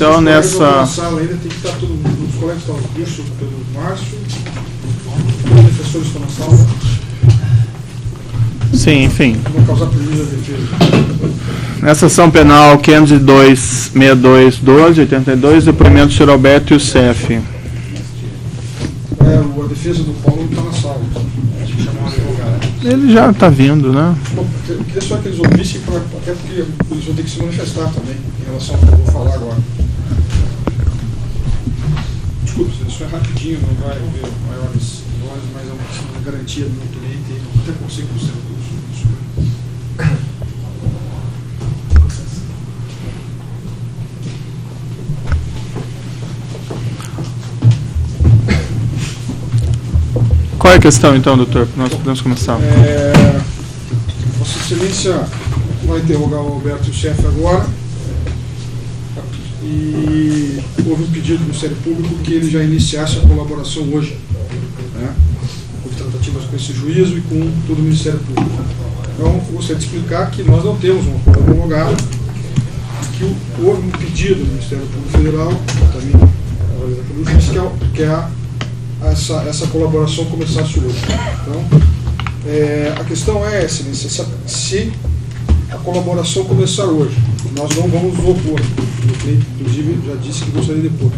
então nessa... sala ainda tem que estar todos os colegas estão Wilson, pelo Márcio, os professores estão na sala. Sim, enfim. Vão causar prejuízo à defesa. Nessa ação penal 502-62-12-82, depoimento do Sr. Alberto Youssef. A defesa do Paulo está na sala. Acho que chamou um advogado. Ele já está vindo, né? Bom, eu queria só que eles ouvissem, até porque eles vão ter que se manifestar também em relação ao que eu vou falar agora. Desculpe, isso é rapidinho, não vai haver maiores vozes, mas é uma garantia do meu cliente e até consigo ser do Qual é a questão, então, doutor? Nós podemos começar. Vossa Excelência vai interrogar o Alberto Youssef agora. E houve um pedido do Ministério Público que ele já iniciasse a colaboração hoje, né, com tratativas com esse juízo e com todo o Ministério Público. Então, eu gostaria de explicar que nós não temos um acordo homologado, que houve um pedido do Ministério Público Federal, também pelo juiz, que essa colaboração começasse hoje. Então, a questão é, Excelência, se a colaboração começar hoje, nós não vamos nos opor. O cliente, inclusive, já disse que gostaria de depor.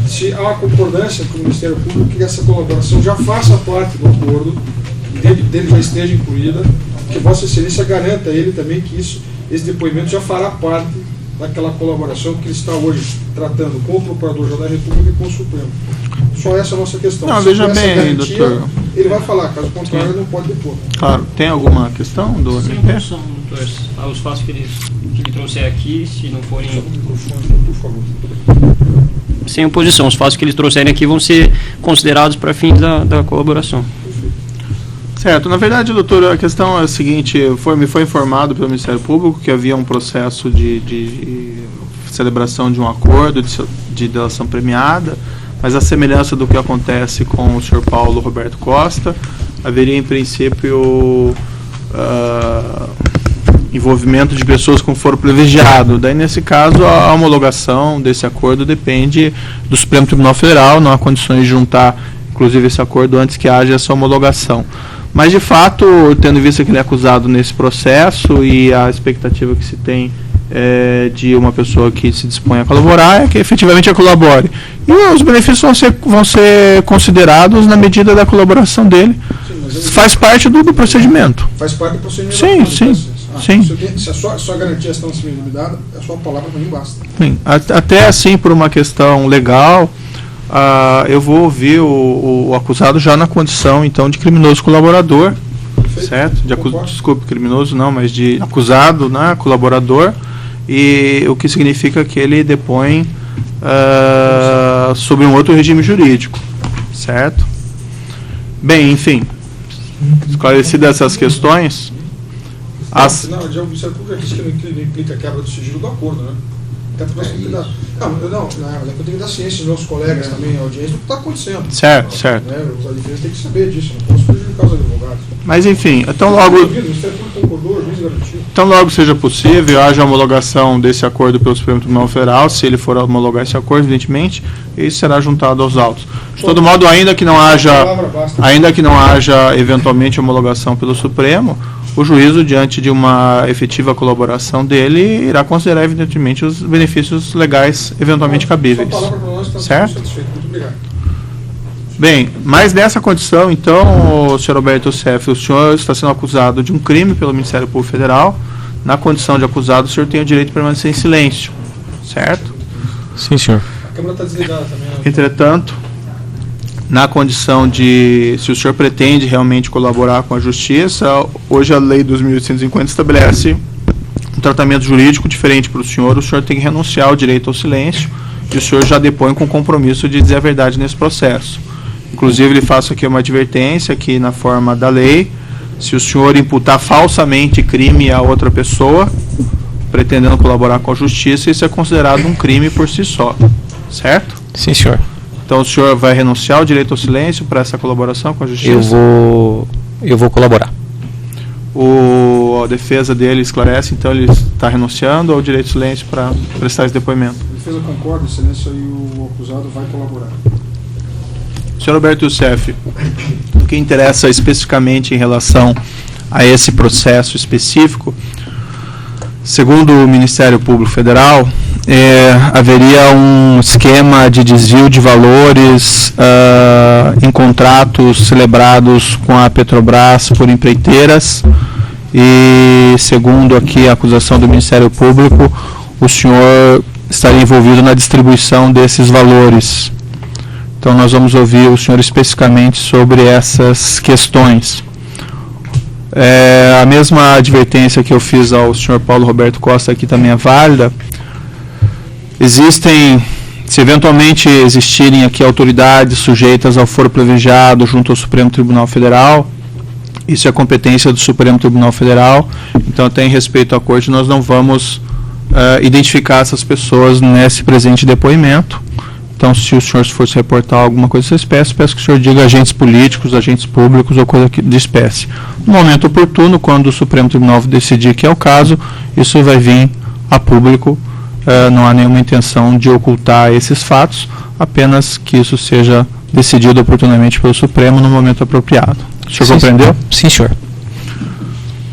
Se há uma concordância com o Ministério Público que essa colaboração já faça parte do acordo, e dele já esteja incluída, que Vossa Excelência garanta a ele também que esse depoimento já fará parte daquela colaboração que ele está hoje tratando com o Procurador-Geral da República e com o Supremo. Só essa é a nossa questão. Não, veja bem aí, doutor. Ele vai falar, caso contrário, ele não pode depor. Claro. Tem alguma questão do Sem MP? oposição, doutor. Os fatos que ele trouxer aqui, se não forem... Por favor. Sem oposição, os fatos que eles trouxerem aqui vão ser considerados para fins da colaboração. Certo. Na verdade, doutor, a questão é a seguinte, me foi informado pelo Ministério Público que havia um processo de celebração de um acordo de delação premiada, mas a semelhança do que acontece com o Sr. Paulo Roberto Costa, haveria em princípio envolvimento de pessoas com foro privilegiado. Daí, nesse caso, a homologação desse acordo depende do Supremo Tribunal Federal, não há condições de juntar, inclusive, esse acordo antes que haja essa homologação. Mas, de fato, tendo em vista que ele é acusado nesse processo e a expectativa que se tem de uma pessoa que se dispõe a colaborar é que efetivamente colabore. E os benefícios vão ser considerados na medida da colaboração dele. Sim, faz parte do procedimento. Faz parte do procedimento. Sim, sim. Sim. Se a sua garantia está sendo dada, a sua palavra para mim basta. Sim. Até assim, por uma questão legal, eu vou ouvir o acusado já na condição, então, de criminoso colaborador. Perfeito. Certo? Desculpe, criminoso não, mas de acusado, né, colaborador, e o que significa que ele depõe sobre um outro regime jurídico. Certo? Bem, enfim, esclarecidas essas questões... Não, o Ministério Público já disse que não implica a quebra do sigilo do acordo, né? Até porque nós temos que dar... eu tenho que dar ciência aos meus colegas também, a audiência, do que está acontecendo. Certo, certo. Né? Os advogados têm que saber disso, não posso prejudicar os advogados. Mas, enfim, então logo seja possível, haja a homologação desse acordo pelo Supremo Tribunal Federal, se ele for homologar esse acordo, evidentemente, isso será juntado aos autos. De todo modo, ainda que não haja eventualmente homologação pelo Supremo, o juízo, diante de uma efetiva colaboração dele, irá considerar, evidentemente, os benefícios legais eventualmente cabíveis. Certo? Muito obrigado. Bem, mas nessa condição, então, Sr. Alberto Youssef, o senhor está sendo acusado de um crime pelo Ministério Público Federal. Na condição de acusado, o senhor tem o direito de permanecer em silêncio. Certo? Sim, senhor. A câmera está desligada também. Entretanto, na condição de, se o senhor pretende realmente colaborar com a Justiça, hoje a Lei 2.850 estabelece um tratamento jurídico diferente para o senhor tem que renunciar ao direito ao silêncio, e o senhor já depõe com compromisso de dizer a verdade nesse processo. Inclusive, lhe faço aqui uma advertência que, na forma da lei, se o senhor imputar falsamente crime a outra pessoa, pretendendo colaborar com a Justiça, isso é considerado um crime por si só. Certo? Sim, senhor. Então, o senhor vai renunciar ao direito ao silêncio para essa colaboração com a Justiça? Eu vou colaborar. A defesa dele esclarece, então ele está renunciando ao direito ao silêncio para prestar esse depoimento? defesa concorda, excelência, e o acusado vai colaborar. Senhor Roberto Youssef, o que interessa especificamente em relação a esse processo específico, segundo o Ministério Público Federal, haveria um esquema de desvio de valores em contratos celebrados com a Petrobras por empreiteiras e, segundo aqui a acusação do Ministério Público, o senhor estaria envolvido na distribuição desses valores. Então nós vamos ouvir o senhor especificamente sobre essas questões. A mesma advertência que eu fiz ao senhor Paulo Roberto Costa aqui também é válida. Se eventualmente existirem aqui autoridades sujeitas ao foro privilegiado junto ao Supremo Tribunal Federal, isso é competência do Supremo Tribunal Federal, então até em respeito à Corte nós não vamos identificar essas pessoas nesse presente depoimento. Então, se o senhor for se reportar alguma coisa dessa espécie, peço que o senhor diga agentes políticos, agentes públicos ou coisa de espécie. No momento oportuno, quando o Supremo Tribunal decidir que é o caso, isso vai vir a público. Não há nenhuma intenção de ocultar esses fatos, apenas que isso seja decidido oportunamente pelo Supremo no momento apropriado. O senhor compreendeu? Sim, senhor.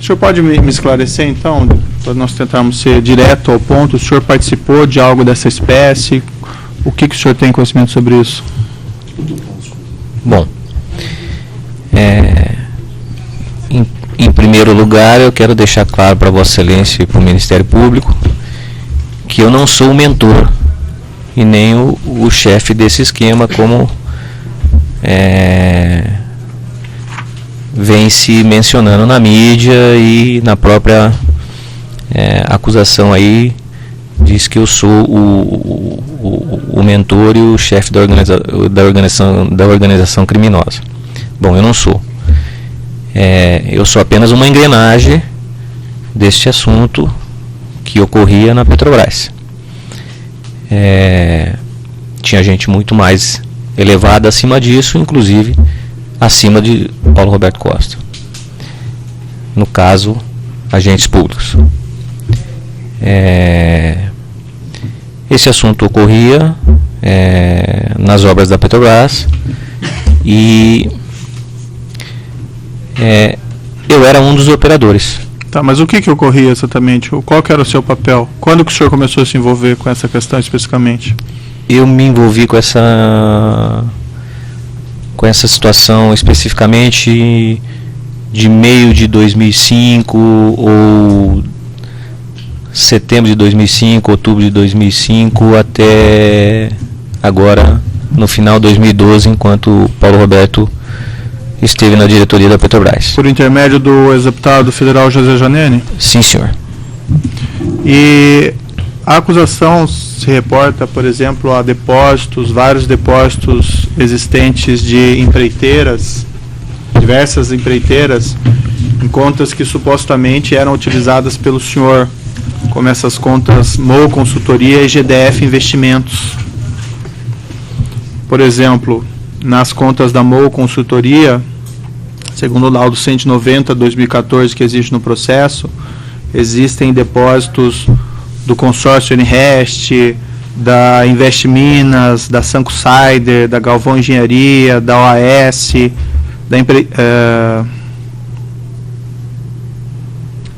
O senhor pode me esclarecer, então, para nós tentarmos ser direto ao ponto, o senhor participou de algo dessa espécie? O que o senhor tem conhecimento sobre isso? Bom, em primeiro lugar, eu quero deixar claro para Vossa Excelência e para o Ministério Público que eu não sou o mentor e nem o chefe desse esquema, como vem se mencionando na mídia e na própria acusação aí. Diz que eu sou o mentor e o chefe da organização criminosa. Bom, eu não sou. Eu sou apenas uma engrenagem deste assunto que ocorria na Petrobras. Tinha gente muito mais elevada acima disso, inclusive acima de Paulo Roberto Costa. No caso, agentes públicos. Esse assunto ocorria nas obras da Petrobras e eu era um dos operadores. Tá, mas o que ocorria exatamente? Qual que era o seu papel? Quando que o senhor começou a se envolver com essa questão especificamente? Eu me envolvi com essa situação especificamente de meio de 2005 ou setembro de 2005, outubro de 2005, até agora, no final de 2012, enquanto Paulo Roberto esteve na diretoria da Petrobras. Por intermédio do ex-deputado federal José Janene? Sim, senhor. E a acusação se reporta, por exemplo, a depósitos, vários depósitos existentes de empreiteiras, diversas empreiteiras, em contas que supostamente eram utilizadas pelo senhor, como essas contas MOU Consultoria e GDF Investimentos. Por exemplo, nas contas da MOU Consultoria, segundo o laudo 190/2014 que existe no processo, existem depósitos do consórcio Enrest, da Invest Minas, da Sanco Sider, da Galvão Engenharia, da OAS, da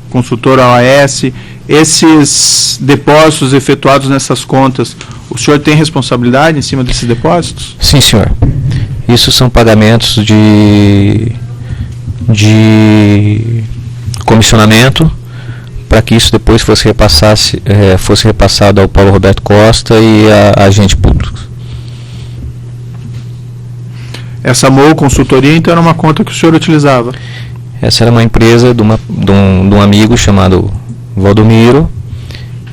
consultora OAS. Esses depósitos efetuados nessas contas, o senhor tem responsabilidade em cima desses depósitos? Sim, senhor. Isso são pagamentos de comissionamento para que isso depois fosse repassado ao Paulo Roberto Costa e a agentes públicos. Essa MOU Consultoria, então, era uma conta que o senhor utilizava? Essa era uma empresa de um amigo chamado Valdomiro,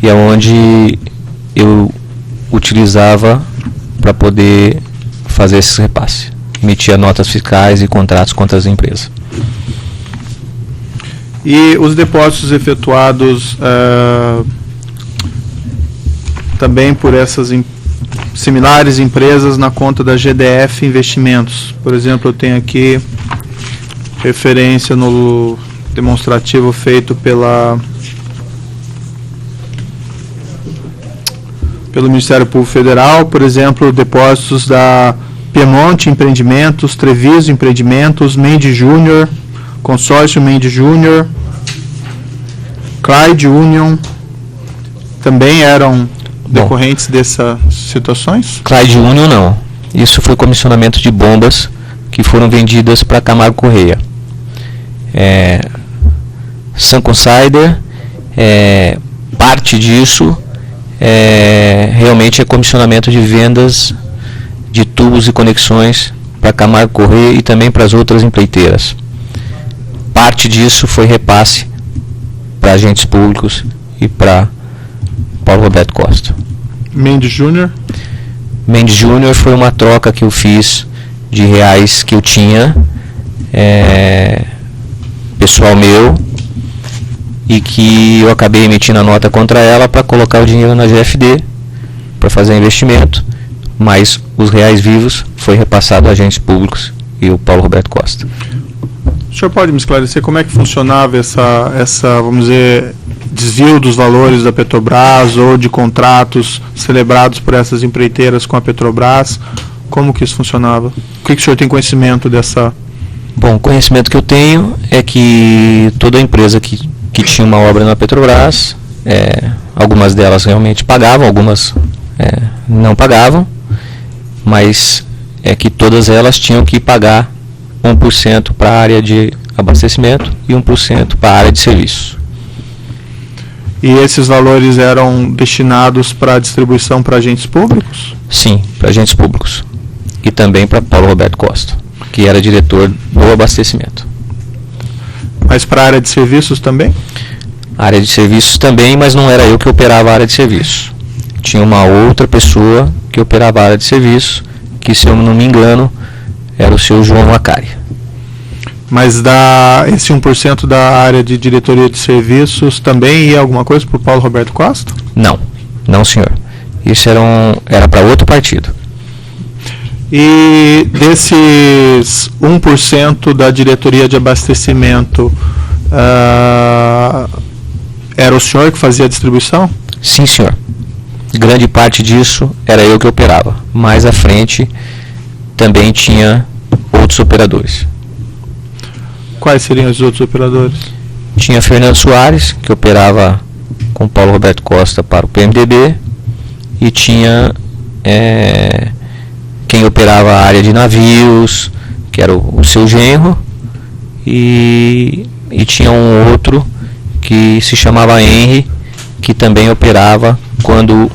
e aonde eu utilizava para poder fazer esse repasse. Emitia notas fiscais e contratos contra as empresas. E os depósitos efetuados também por essas similares empresas na conta da GDF Investimentos. Por exemplo, eu tenho aqui referência no demonstrativo feito pela pelo Ministério Público Federal, por exemplo, depósitos da Piemonte Empreendimentos, Treviso Empreendimentos, Mendes Júnior, Consórcio Mendes Júnior, Clyde Union, também eram decorrentes dessas situações? Clyde Union não. Isso foi comissionamento de bombas que foram vendidas para Camargo Correia. Sun Consider, parte disso realmente é comissionamento de vendas de tubos e conexões para Camargo Correia e também para as outras empreiteiras. Parte disso foi repasse para agentes públicos e para Paulo Roberto Costa. Mendes Júnior? Mendes Júnior foi uma troca que eu fiz de reais que eu tinha, pessoal meu, e que eu acabei emitindo a nota contra ela para colocar o dinheiro na GFD para fazer investimento, mas os reais vivos foi repassado a agentes públicos e o Paulo Roberto Costa. O senhor pode me esclarecer como é que funcionava essa, vamos dizer, desvio dos valores da Petrobras ou de contratos celebrados por essas empreiteiras com a Petrobras? Como que isso funcionava? O que o senhor tem conhecimento dessa? Bom, o conhecimento que eu tenho é que toda empresa que tinha uma obra na Petrobras, algumas delas realmente pagavam, algumas não pagavam, mas é que todas elas tinham que pagar 1% para a área de abastecimento e 1% para a área de serviço. E esses valores eram destinados para distribuição para agentes públicos? Sim, para agentes públicos. E também para Paulo Roberto Costa, que era diretor do abastecimento. Mas para a área de serviços também? A área de serviços também, mas não era eu que operava a área de serviço. Tinha uma outra pessoa que operava a área de serviço, que, se eu não me engano, era o seu João Acari. Mas esse 1% da área de diretoria de serviços também ia alguma coisa para o Paulo Roberto Costa? Não senhor. Isso era para outro partido. E desses 1% da diretoria de abastecimento, era o senhor que fazia a distribuição? Sim, senhor. Grande parte disso era eu que operava. Mais à frente também tinha outros operadores. Quais seriam os outros operadores? Tinha Fernando Soares, que operava com Paulo Roberto Costa para o PMDB, e tinha quem operava a área de navios, que era o seu genro, e tinha um outro que se chamava Henry, que também operava quando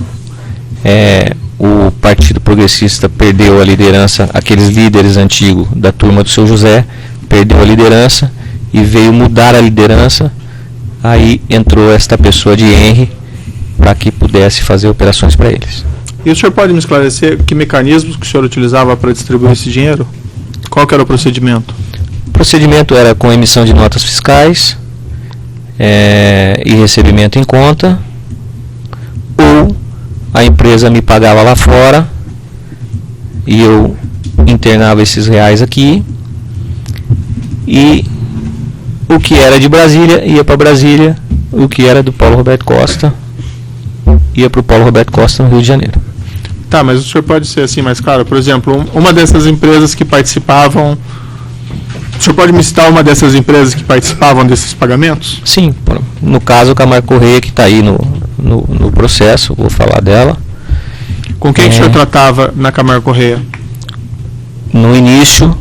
o Partido Progressista perdeu a liderança, aqueles líderes antigos da turma do seu José, perdeu a liderança e veio mudar a liderança, aí entrou esta pessoa de Henry para que pudesse fazer operações para eles. E o senhor pode me esclarecer que mecanismos que o senhor utilizava para distribuir esse dinheiro? Qual que era o procedimento? O procedimento era com emissão de notas fiscais e recebimento em conta, ou a empresa me pagava lá fora e eu internava esses reais aqui, e o que era de Brasília ia para Brasília, o que era do Paulo Roberto Costa ia para o Paulo Roberto Costa no Rio de Janeiro. Tá, mas o senhor pode ser assim mais claro? Por exemplo, uma dessas empresas que participavam, o senhor pode me citar uma dessas empresas que participavam desses pagamentos? Sim, no caso o Camargo Correia, que está aí no processo, vou falar dela. Com quem que o senhor tratava na Camargo Correia? No início,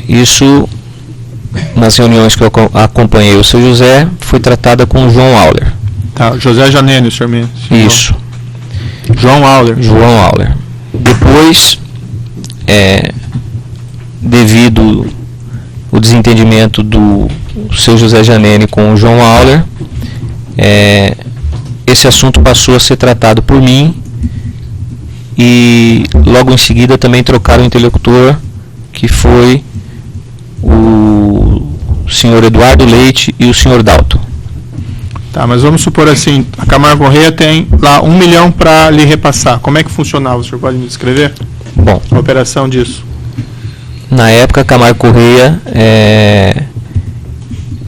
isso, nas reuniões que eu acompanhei o seu José, foi tratada com o João Auler. Tá, José Janene, o senhor me ensinou. Isso. João Auler. João Auler. Depois, devido o desentendimento do seu José Janene com o João Auler, esse assunto passou a ser tratado por mim, e logo em seguida também trocaram o interlocutor, que foi o senhor Eduardo Leite e o senhor Dalton. Tá, mas vamos supor assim, a Camargo Correia tem lá 1 milhão para lhe repassar. Como é que funcionava? O senhor pode me descrever? Bom, A operação disso. na época a Camargo Correia,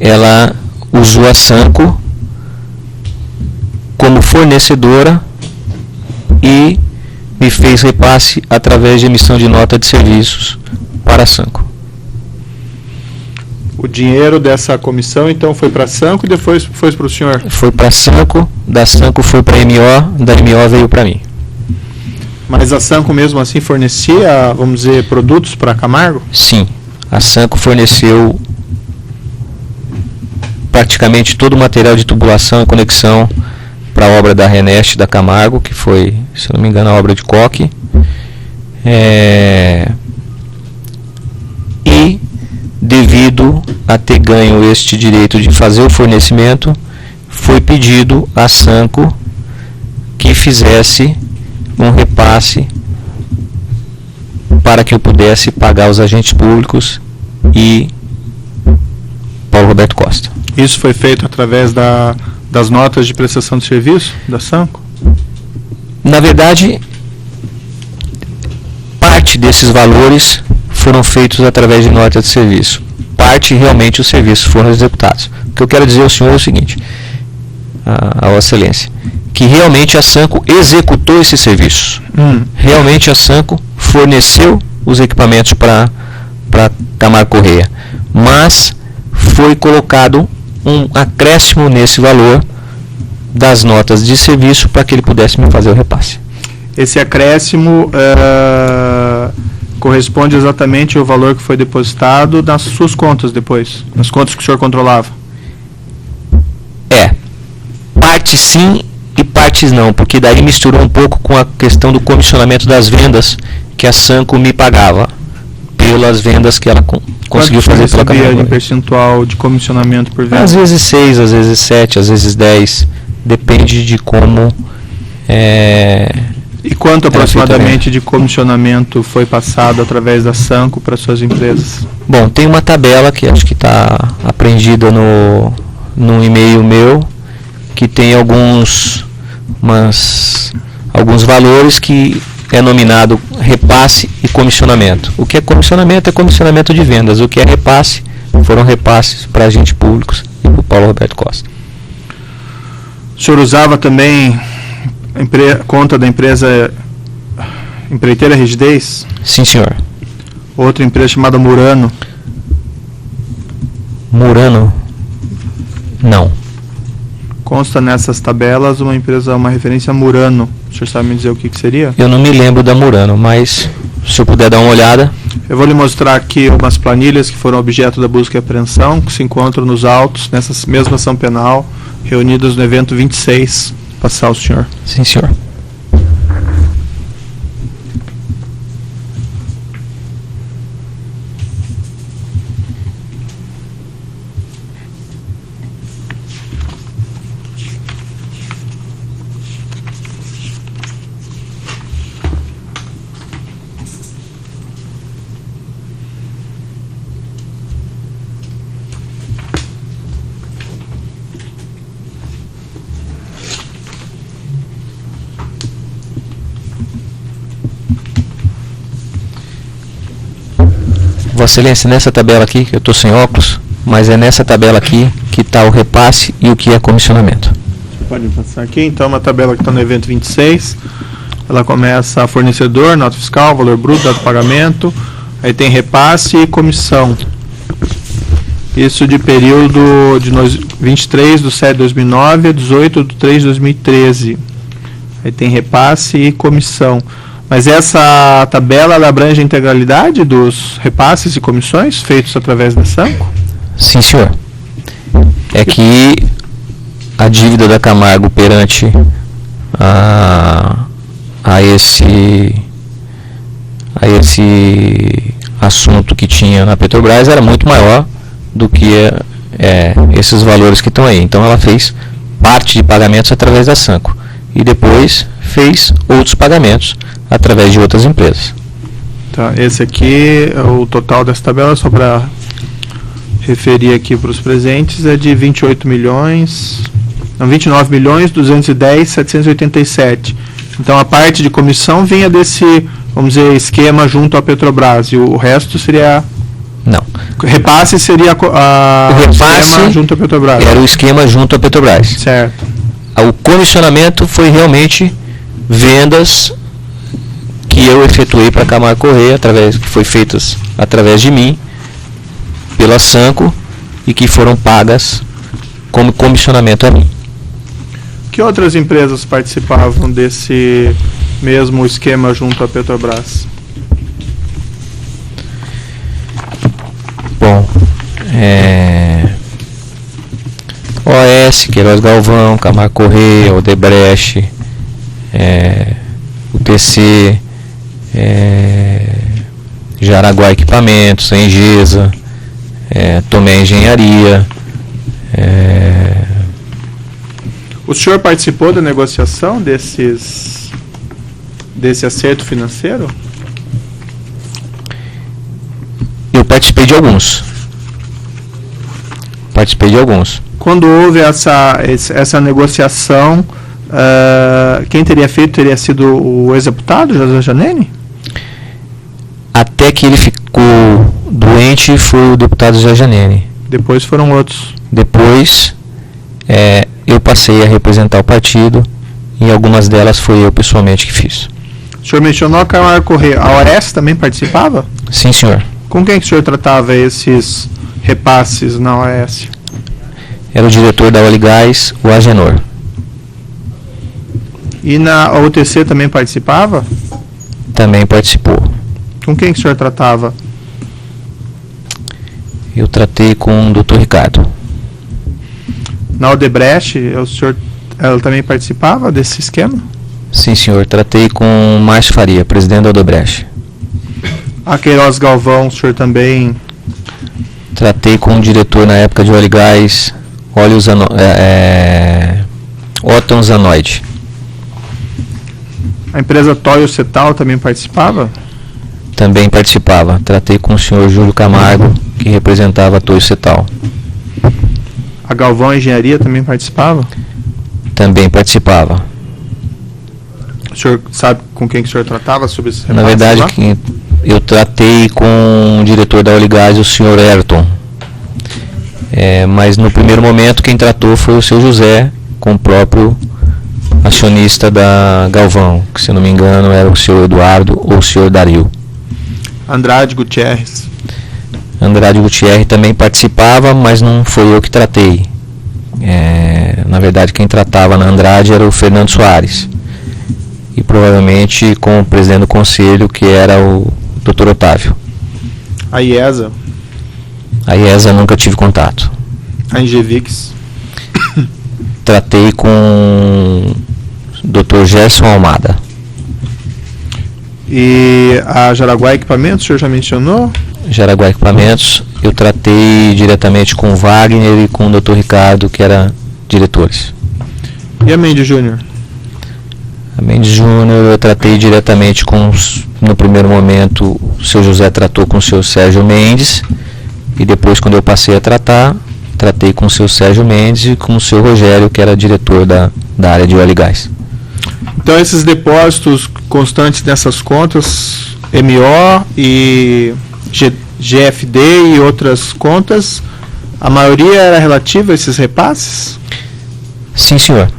ela usou a Sanco como fornecedora e me fez repasse através de emissão de nota de serviços para a Sanco. O dinheiro dessa comissão, então, foi para a Sanco e depois foi para o senhor? Foi para a Sanco, da Sanco foi para a MO, da MO veio para mim. Mas a Sanco mesmo assim fornecia, vamos dizer, produtos para Camargo? Sim, a Sanco forneceu praticamente todo o material de tubulação e conexão para a obra da Renest da Camargo, que foi, se não me engano, a obra de coque. E devido a ter ganho este direito de fazer o fornecimento, foi pedido à Sanco que fizesse um repasse para que eu pudesse pagar os agentes públicos e Paulo Roberto Costa. Isso foi feito através das notas de prestação de serviço da Sanco? Na verdade, parte desses valores foram feitos através de notas de serviço. Parte, realmente, os serviços foram executados. O que eu quero dizer ao senhor é o seguinte, a Vossa Excelência, que realmente a Sanco executou esses serviços. Realmente a Sanco forneceu os equipamentos para Camargo Correia, mas foi colocado um acréscimo nesse valor das notas de serviço para que ele pudesse me fazer o repasse. Esse acréscimo corresponde exatamente ao valor que foi depositado nas suas contas depois, nas contas que o senhor controlava? Parte sim e partes não, porque daí misturou um pouco com a questão do comissionamento das vendas que a Sanco me pagava pelas vendas que ela conseguiu fazer pela Camargo. Camargo. De percentual de comissionamento por venda? Às vezes 6, às vezes 7, às vezes 10, depende de como E quanto aproximadamente de comissionamento foi passado através da Sanco para suas empresas? Bom, tem uma tabela que acho que está apreendida no e-mail meu, que tem alguns valores que é nominado repasse e comissionamento. O que é comissionamento de vendas. O que é repasse foram repasses para agentes públicos e para o Paulo Roberto Costa. O senhor usava também conta da empresa Empreiteira Rigidez? Sim, senhor. Outra empresa chamada Murano? Murano? Não. Consta nessas tabelas uma referência a Murano. O senhor sabe me dizer o que seria? Eu não me lembro da Murano, mas se o senhor puder dar uma olhada. Eu vou lhe mostrar aqui umas planilhas que foram objeto da busca e apreensão, que se encontram nos autos, nessa mesma ação penal, reunidas no evento 26. Passar ao senhor. Sim, senhor. Vossa Excelência, nessa tabela aqui, que eu estou sem óculos, mas é nessa tabela aqui que está o repasse e o que é comissionamento. Pode passar aqui, então, uma tabela que está no evento 26. Ela começa a fornecedor, nota fiscal, valor bruto, dado de pagamento. Aí tem repasse e comissão. Isso de período de 23 de 7 de 2009 a 18 de 3 de 2013. Aí tem repasse e comissão. Mas essa tabela ela abrange a integralidade dos repasses e comissões feitos através da Sanco? Sim, senhor. É que a dívida da Camargo perante a esse assunto que tinha na Petrobras era muito maior do que esses valores que estão aí. Então ela fez parte de pagamentos através da Sanco e depois fez outros pagamentos através de outras empresas. Tá, esse aqui, o total dessa tabela, só para referir aqui para os presentes, é de 29.210.787. Então a parte de comissão vinha desse, vamos dizer, esquema junto à Petrobras, e o resto seria... Não. Repasse seria o esquema junto à Petrobras. Era o esquema junto à Petrobras. Certo. O comissionamento foi realmente vendas que eu efetuei para a Camargo Corrêa, que foi feitas através de mim, pela Sanco, e que foram pagas como comissionamento a mim. Que outras empresas participavam desse mesmo esquema junto à Petrobras? Bom, OS, Queiroz Galvão, Camargo Corrêa, Odebrecht, UTC, Jaraguá Equipamentos, Engesa, Tomé Engenharia. O senhor participou da negociação desse acerto financeiro? Eu participei de alguns. Quando houve essa negociação, quem teria feito teria sido o ex-deputado, José Janene? Até que ele ficou doente foi o deputado José Janene. Depois foram outros. Depois eu passei a representar o partido e algumas delas foi eu pessoalmente que fiz. O senhor mencionou a Camargo Corrêa. A OAS também participava? Sim, senhor. Com quem que o senhor tratava esses repasses na OAS? Era o diretor da Oligás, o Agenor. E na UTC também participava? Também participou. Com quem que o senhor tratava? Eu tratei com o Dr. Ricardo. Na Odebrecht, ela também participava desse esquema? Sim, senhor. Tratei com o Márcio Faria, presidente da Odebrecht. A Queiroz Galvão, o senhor também? Tratei com o diretor na época de Oligás, Otton Zanoide. A empresa Toyo Cetal também participava? Também participava. Tratei com o senhor Júlio Camargo, que representava a Toyo Cetal. A Galvão Engenharia também participava? Também participava. O senhor sabe com quem que o senhor tratava sobre esses repasses? Na verdade, eu tratei com o diretor da Oligás, o senhor Ayrton. Mas no primeiro momento quem tratou foi o seu José, com o próprio acionista da Galvão, que se não me engano era o senhor Eduardo ou o senhor Dario. Andrade Gutierrez. Andrade Gutierrez também participava, mas não foi eu que tratei. Na verdade, quem tratava na Andrade era o Fernando Soares. E provavelmente com o presidente do conselho, que era o Dr. Otávio. A IESA. A IESA nunca tive contato. A Ingevix. Tratei com o Dr. Gerson Almada. E a Jaraguá Equipamentos, o senhor já mencionou? Jaraguá Equipamentos, eu tratei diretamente com o Wagner e com o Dr. Ricardo, que eram diretores. E a Mendes Júnior? A Mendes Júnior eu tratei diretamente com, no primeiro momento, o seu José tratou com o seu Sérgio Mendes, e depois, quando eu passei a tratei com o seu Sérgio Mendes e com o seu Rogério, que era diretor da área de óleo e gás. Então, esses depósitos constantes nessas contas, MO e GFD e outras contas, a maioria era relativa a esses repasses? Sim, senhor.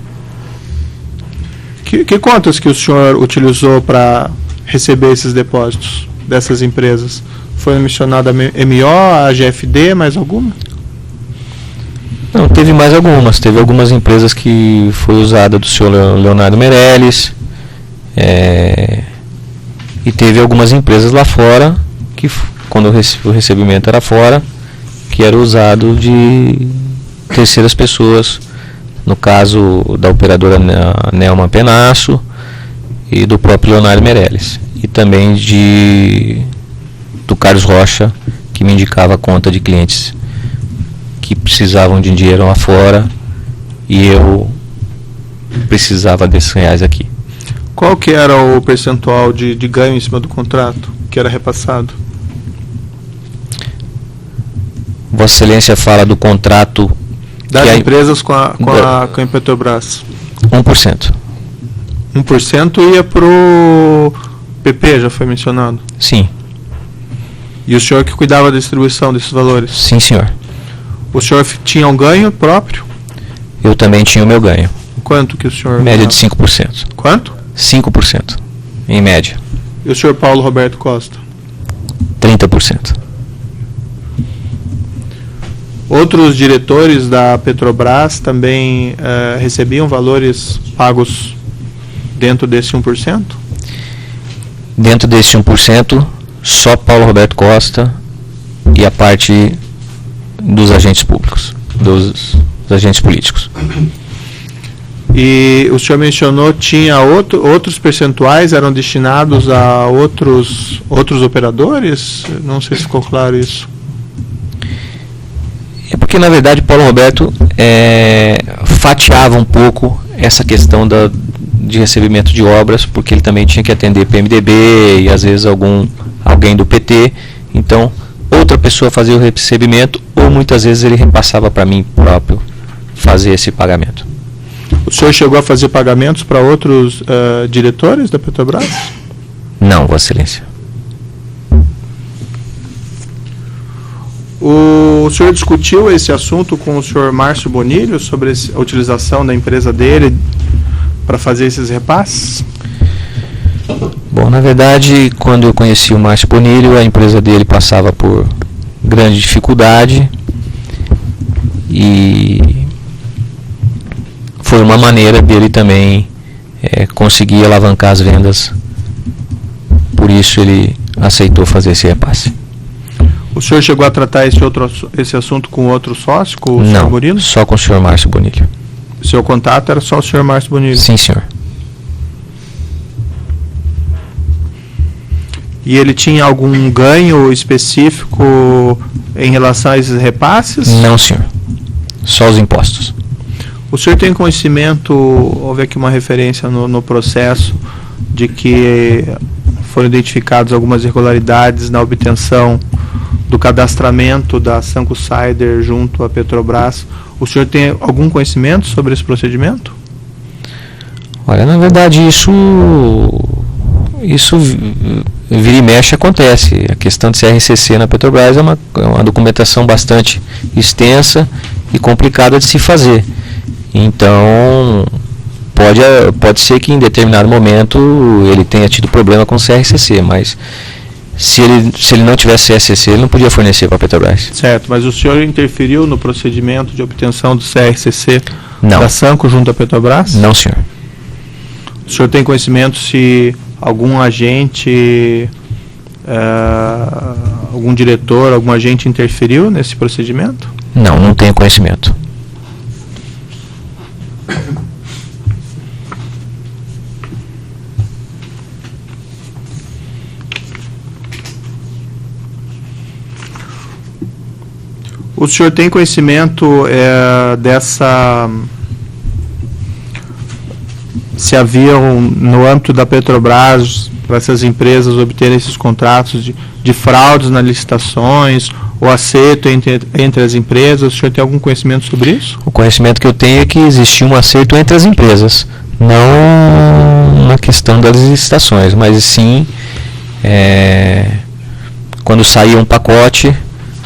Que contas que o senhor utilizou para receber esses depósitos dessas empresas? Foi mencionada a MO, a GFD, mais alguma? Não, teve mais algumas. Teve algumas empresas que foi usada do senhor Leonardo Meirelles. E teve algumas empresas lá fora, que quando o recebimento era fora, que era usado de terceiras pessoas. No caso da operadora Nelma Penasso e do próprio Leonardo Meirelles. E também do Carlos Rocha, que me indicava a conta de clientes que precisavam de dinheiro lá fora e eu precisava desses reais aqui. Qual que era o percentual de ganho em cima do contrato que era repassado? Vossa Excelência fala do contrato das empresas com a Petrobras. 1%. 1% ia para o PP, já foi mencionado? Sim. E o senhor que cuidava da distribuição desses valores? Sim, senhor. O senhor tinha um ganho próprio? Eu também tinha o meu ganho. Quanto que o senhor... Média de 5%. Quanto? 5%, em média. E o senhor Paulo Roberto Costa? 30%. Outros diretores da Petrobras também recebiam valores pagos dentro desse 1%? Dentro desse 1%, só Paulo Roberto Costa e a parte dos agentes públicos, dos agentes políticos. E o senhor mencionou tinha outros percentuais eram destinados a outros operadores? Não sei se ficou claro isso. É porque, na verdade, Paulo Roberto fatiava um pouco essa questão de recebimento de obras, porque ele também tinha que atender PMDB e, às vezes, alguém do PT. Então, outra pessoa fazia o recebimento ou, muitas vezes, ele repassava para mim próprio fazer esse pagamento. O senhor chegou a fazer pagamentos para outros diretores da Petrobras? Não, Vossa Excelência. O senhor discutiu esse assunto com o senhor Márcio Bonilho sobre a utilização da empresa dele para fazer esses repasses? Bom, na verdade, quando eu conheci o Márcio Bonilho, a empresa dele passava por grande dificuldade e foi uma maneira dele também conseguir alavancar as vendas. Por isso ele aceitou fazer esse repasse. O senhor chegou a tratar esse assunto com outro sócio, com o senhor Não, Bonilho? só com o senhor Márcio Bonilho. O seu contato era só o senhor Márcio Bonilho? Sim, senhor. E ele tinha algum ganho específico em relação a esses repasses? Não, senhor. Só os impostos. O senhor tem conhecimento, houve aqui uma referência no processo, de que foram identificadas algumas irregularidades na obtenção do cadastramento da Sanco Sider junto à Petrobras. O senhor tem algum conhecimento sobre esse procedimento? Olha, na verdade isso vira e mexe acontece. A questão de CRCC na Petrobras é uma documentação bastante extensa e complicada de se fazer. Então, pode ser que em determinado momento ele tenha tido problema com o CRCC, mas se ele não tivesse CRCC, ele não podia fornecer para a Petrobras. Certo, mas o senhor interferiu no procedimento de obtenção do CRCC Não. da Sanco junto à Petrobras? Não, senhor. O senhor tem conhecimento se algum agente, algum diretor, algum agente interferiu nesse procedimento? Não tenho conhecimento. O senhor tem conhecimento se haviam, no âmbito da Petrobras, para essas empresas obterem esses contratos de fraudes nas licitações, ou acerto entre as empresas? O senhor tem algum conhecimento sobre isso? O conhecimento que eu tenho é que existia um acerto entre as empresas, não na questão das licitações, mas sim quando saía um pacote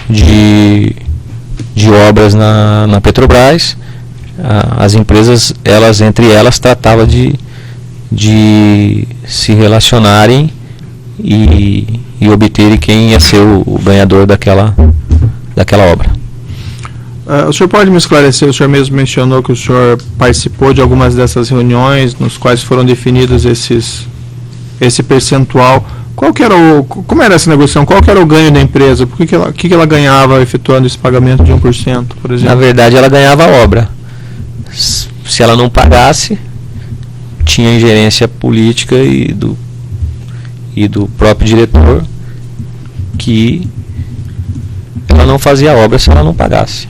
de obras na Petrobras, as empresas, entre elas, tratavam de se relacionarem e obterem quem ia ser o ganhador daquela obra. O senhor pode me esclarecer, o senhor mesmo mencionou que o senhor participou de algumas dessas reuniões nos quais foram definidos esse percentual. Como era essa negociação? Qual que era o ganho da empresa? Por que ela ganhava efetuando esse pagamento de 1%, por exemplo? Na verdade, ela ganhava a obra. Se ela não pagasse, tinha ingerência política e do próprio diretor que ela não fazia a obra se ela não pagasse.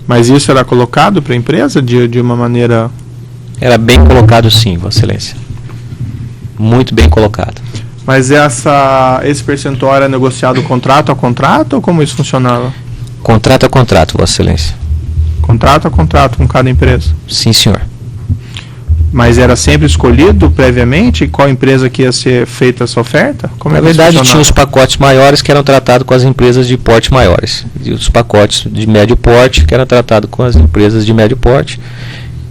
Mas isso era colocado para a empresa de uma maneira... Era bem colocado, sim, Vossa Excelência. Muito bem colocado. Mas esse percentual era negociado contrato a contrato, ou como isso funcionava? Contrato a contrato, Vossa Excelência. Contrato a contrato com cada empresa? Sim, senhor. Mas era sempre escolhido previamente qual empresa que ia ser feita essa oferta? Na verdade, tinha os pacotes maiores que eram tratados com as empresas de porte maiores. E os pacotes de médio porte que eram tratados com as empresas de médio porte.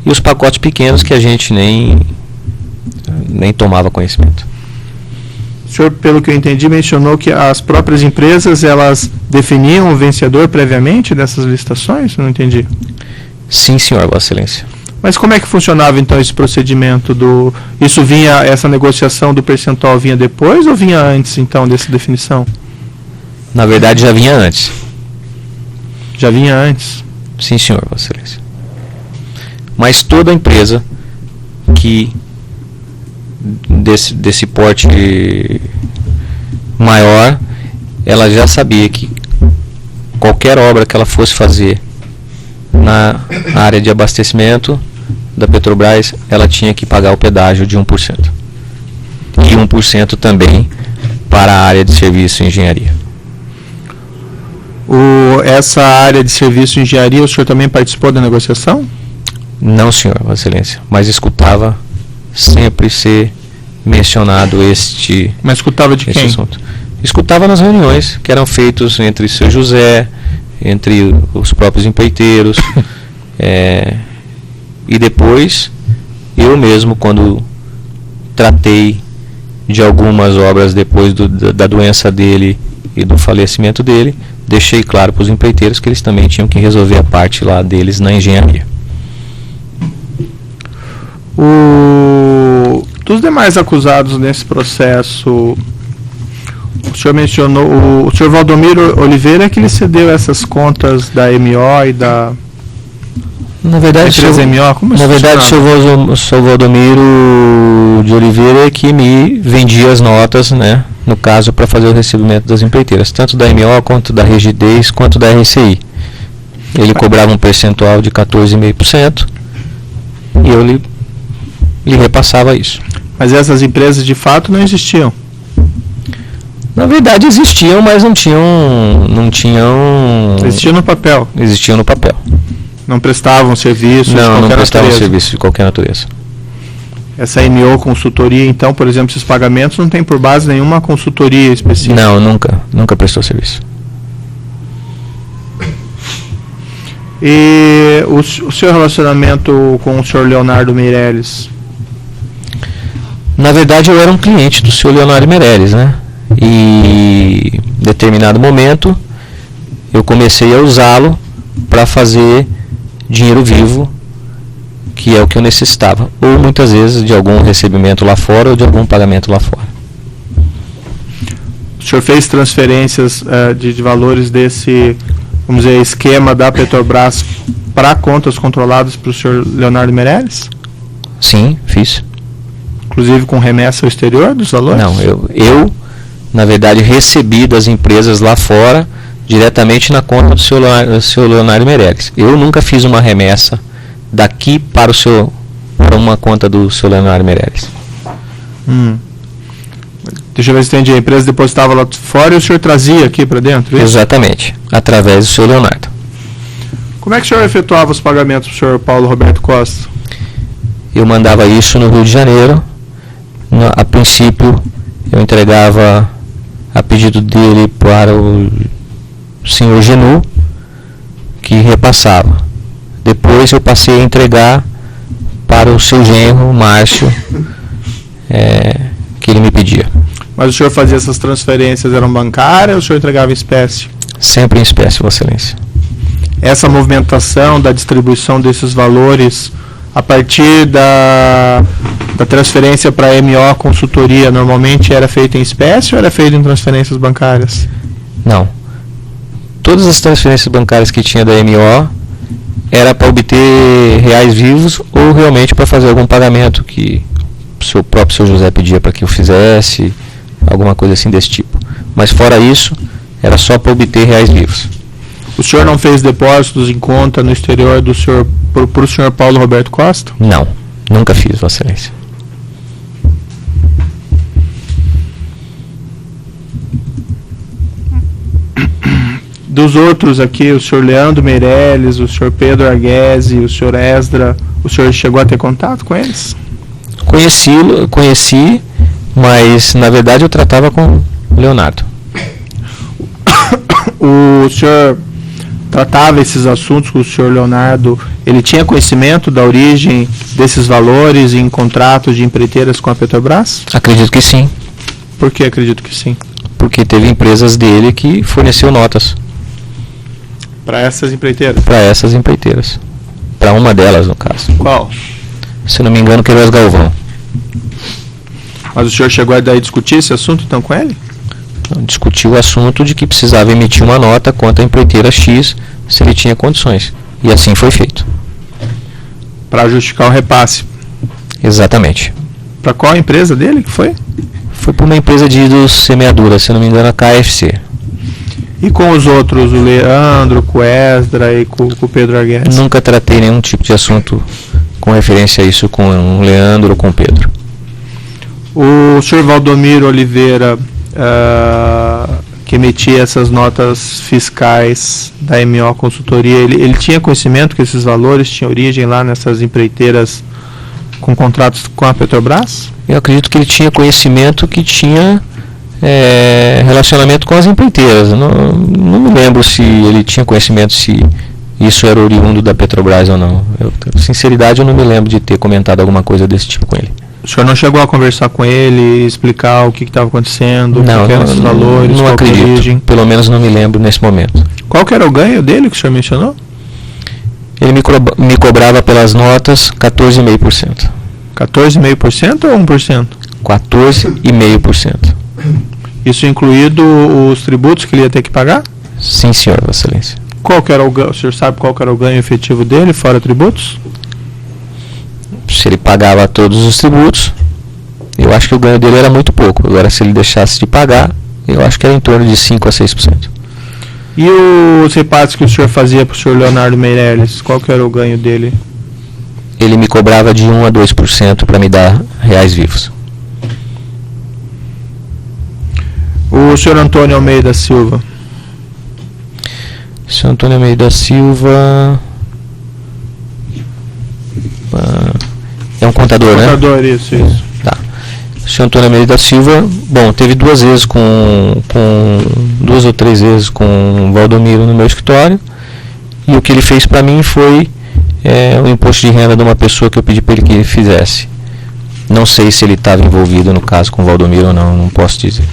E os pacotes pequenos que a gente nem tomava conhecimento. O senhor, pelo que eu entendi, mencionou que as próprias empresas, elas definiam o vencedor previamente dessas licitações? Não entendi. Sim, senhor, Vossa Excelência. Mas como é que funcionava então esse procedimento isso vinha, essa negociação do percentual vinha depois ou vinha antes então dessa definição? Na verdade, já vinha antes. Já vinha antes. Sim, senhor, Vossa Excelência. Mas toda empresa que desse porte maior, ela já sabia que qualquer obra que ela fosse fazer na área de abastecimento da Petrobras, ela tinha que pagar o pedágio de 1%. E 1% também para a área de serviço e engenharia. Essa área de serviço e engenharia, o senhor também participou da negociação? Não, senhor, Vossa Excelência, mas escutava sempre ser mencionado Mas escutava de quem? assunto. Escutava nas reuniões que eram feitas entre o seu José, entre os próprios empreiteiros, e depois eu mesmo, quando tratei de algumas obras depois da doença dele e do falecimento dele, deixei claro para os empreiteiros que eles também tinham que resolver a parte lá deles na engenharia. Dos demais acusados nesse processo, o senhor mencionou o senhor Valdomiro Oliveira, que ele cedeu essas contas da MO e da Na verdade, empresa MO? Como na verdade, o seu Valdomiro de Oliveira é que me vendia as notas, né, no caso, para fazer o recebimento das empreiteiras, tanto da MO, quanto da Rigidez, quanto da RCI. Ele cobrava um percentual de 14,5% e eu lhe repassava isso. Mas essas empresas de fato não existiam? Na verdade existiam, mas não tinham... Existiam no papel? Existiam no papel. Não prestavam serviço de qualquer Não prestavam natureza? serviço de qualquer natureza. Essa MO consultoria, então, por exemplo, esses pagamentos não tem por base nenhuma consultoria específica? Não, nunca prestou serviço. E o seu relacionamento com o senhor Leonardo Meirelles? Na verdade, eu era um cliente do senhor Leonardo Meirelles, né? E em determinado momento eu comecei a usá-lo para fazer dinheiro vivo, que é o que eu necessitava, ou muitas vezes de algum recebimento lá fora ou de algum pagamento lá fora. O senhor fez transferências de valores desse, vamos dizer, esquema da Petrobras para contas controladas para o senhor Leonardo Meirelles? Sim, fiz. Inclusive com remessa ao exterior dos valores? Não, eu na verdade recebi das empresas lá fora diretamente na conta do seu Leonardo Meirelles. Eu nunca fiz uma remessa daqui para uma conta do seu Leonardo Meirelles. Deixa eu ver se entendi. A empresa depositava lá fora e o senhor trazia aqui para dentro? Isso? Exatamente, através do seu Leonardo. Como é que o senhor efetuava os pagamentos para o senhor Paulo Roberto Costa? Eu mandava isso no Rio de Janeiro. A princípio, eu entregava a pedido dele para o senhor Genu, que repassava. Depois eu passei a entregar para o seu genro, Márcio, que ele me pedia. Mas o senhor fazia essas transferências, eram bancárias ou o senhor entregava em espécie? Sempre em espécie, Vossa Excelência. Essa movimentação da distribuição desses valores a partir da transferência para a MO consultoria normalmente era feita em espécie ou era feita em transferências bancárias? Não. Todas as transferências bancárias que tinha da MO era para obter reais vivos ou realmente para fazer algum pagamento que o próprio seu José pedia para que eu fizesse, alguma coisa assim desse tipo. Mas fora isso, era só para obter reais vivos. O senhor não fez depósitos em conta no exterior do senhor para o senhor Paulo Roberto Costa? Não, nunca fiz, Vossa Excelência. Dos outros aqui, o senhor Leandro Meirelles, o senhor Pedro Arguese, o senhor Esdra, o senhor chegou a ter contato com eles? Conheci, mas na verdade eu tratava com o Leonardo. O senhor tratava esses assuntos com o senhor Leonardo, ele tinha conhecimento da origem desses valores em contratos de empreiteiras com a Petrobras? Acredito que sim, Por que acredito que sim? porque teve empresas dele que forneceu notas Para essas empreiteiras? para essas empreiteiras. Para uma delas, no caso. Qual? Se não me engano, Queiroz Galvão. Mas o senhor chegou a daí discutir esse assunto então com ele? Então, discutiu o assunto de que precisava emitir uma nota contra a empreiteira X se ele tinha condições. E assim foi feito. Para justificar o repasse. Exatamente. Para qual empresa dele que foi? Foi por uma empresa de semeadura, se não me engano, a KFC. E com os outros, o Leandro, com o Esdra e com o Pedro Arguedes? Nunca tratei nenhum tipo de assunto com referência a isso com o Leandro ou com o Pedro. O senhor Valdomiro Oliveira, que emitia essas notas fiscais da MO Consultoria, ele tinha conhecimento que esses valores tinham origem lá nessas empreiteiras com contratos com a Petrobras? Eu acredito que ele tinha conhecimento que tinha relacionamento com as empreiteiras. Não me lembro se ele tinha conhecimento se isso era oriundo da Petrobras ou não. Sinceridade, eu não me lembro de ter comentado alguma coisa desse tipo com ele. O senhor não chegou a conversar com ele, explicar o que estava acontecendo, Não, o que eram esses valores, não qual que era a acredito. origem? Pelo menos não me lembro nesse momento. Qual que era o ganho dele que o senhor mencionou? Ele me cobrava pelas notas 14,5%. 14,5% ou 1%? 14,5%. Isso incluído os tributos que ele ia ter que pagar? Sim, senhor, Vossa Excelência. Qual que era o ganho? O senhor sabe qual que era o ganho efetivo dele, fora tributos? Se ele pagava todos os tributos, eu acho que o ganho dele era muito pouco. Agora, se ele deixasse de pagar, eu acho que era em torno de 5% a 6%. E os repasses que o senhor fazia para o senhor Leonardo Meirelles, qual que era o ganho dele? Ele me cobrava de 1% a 2% para me dar reais vivos. O senhor Antônio Almeida Silva, O senhor Antônio Almeida Silva é um contador, né? contador, isso. Tá. O senhor Antônio Almeida Silva, bom, teve 2 vezes 2 ou 3 vezes com o Valdomiro no meu escritório, e o que ele fez para mim foi o imposto de renda de uma pessoa que eu pedi para ele que ele fizesse. Não sei se ele estava envolvido no caso com o Valdomiro ou não posso dizer.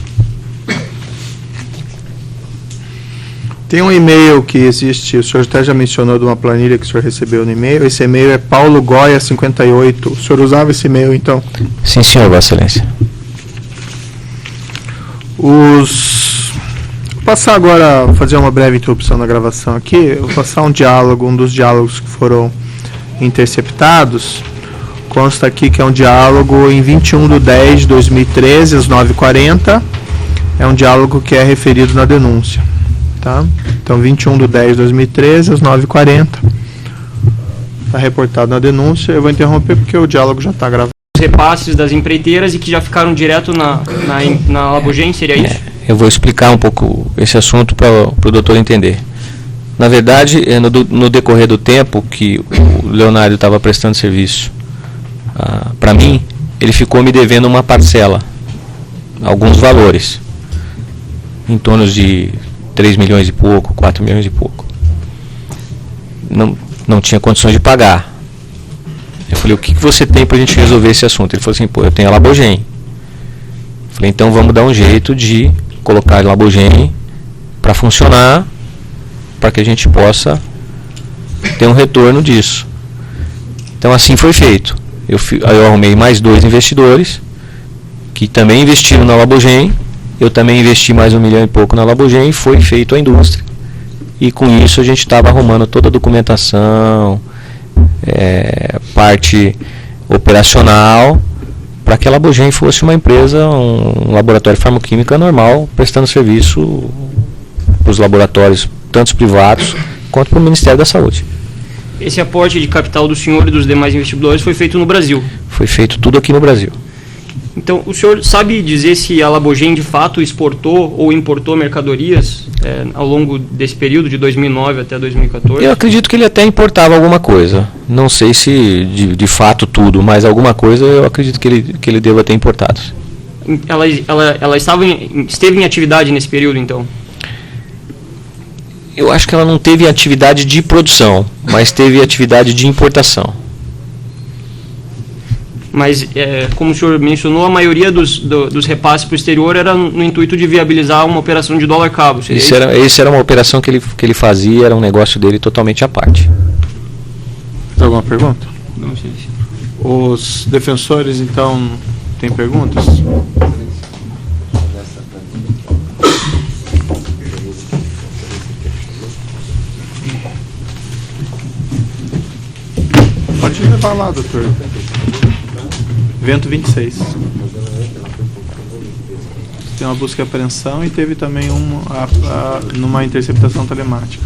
Tem um e-mail que existe, o senhor até já mencionou de uma planilha que o senhor recebeu no e-mail. Esse e-mail é paulogoia58. O senhor usava esse e-mail, então? Sim, senhor, Vossa Excelência. Vou passar agora, fazer uma breve interrupção na gravação aqui. Eu vou passar um dos diálogos que foram interceptados. Consta aqui que é um diálogo em 21/10/2013, às 9h40. É um diálogo que é referido na denúncia. Tá? Então, 21/10/2013, às 9h40. Está reportado na denúncia. Eu vou interromper porque o diálogo já está gravado. Os repasses das empreiteiras e que já ficaram direto na Labogen, seria isso? Eu vou explicar um pouco esse assunto para o doutor entender. Na verdade, no decorrer do tempo que o Leonardo estava prestando serviço para mim, ele ficou me devendo uma parcela, alguns valores, em torno de 3 milhões e pouco, 4 milhões e pouco. Não tinha condições de pagar. Eu falei, o que você tem para a gente resolver esse assunto? Ele falou assim, eu tenho a Labogen. Falei, então vamos dar um jeito de colocar a Labogen para funcionar, para que a gente possa ter um retorno disso. Então assim foi feito. Eu arrumei mais 2 investidores, que também investiram na Labogen. Eu também investi mais 1 milhão e pouco na Labogen e foi feito a indústria. E com isso a gente estava arrumando toda a documentação, parte operacional, para que a Labogen fosse uma empresa, um laboratório de farmacoquímica normal, prestando serviço para os laboratórios, tanto os privados quanto para o Ministério da Saúde. Esse aporte de capital do senhor e dos demais investidores foi feito no Brasil? Foi feito tudo aqui no Brasil. Então, o senhor sabe dizer se a Labogen de fato exportou ou importou mercadorias ao longo desse período, de 2009 até 2014? Eu acredito que ele até importava alguma coisa. Não sei se de fato tudo, mas alguma coisa eu acredito que ele deva ter importado. Ela esteve em atividade nesse período, então? Eu acho que ela não teve atividade de produção, mas teve atividade de importação. Mas, como o senhor mencionou, a maioria dos repasses para o exterior era no intuito de viabilizar uma operação de dólar cabo. Esse era uma operação que ele fazia, era um negócio dele totalmente à parte. Tem alguma pergunta? Não sei. Os defensores, então, têm perguntas? Pode levar lá, doutor. Evento 26. Tem uma busca e apreensão e teve também numa interceptação telemática.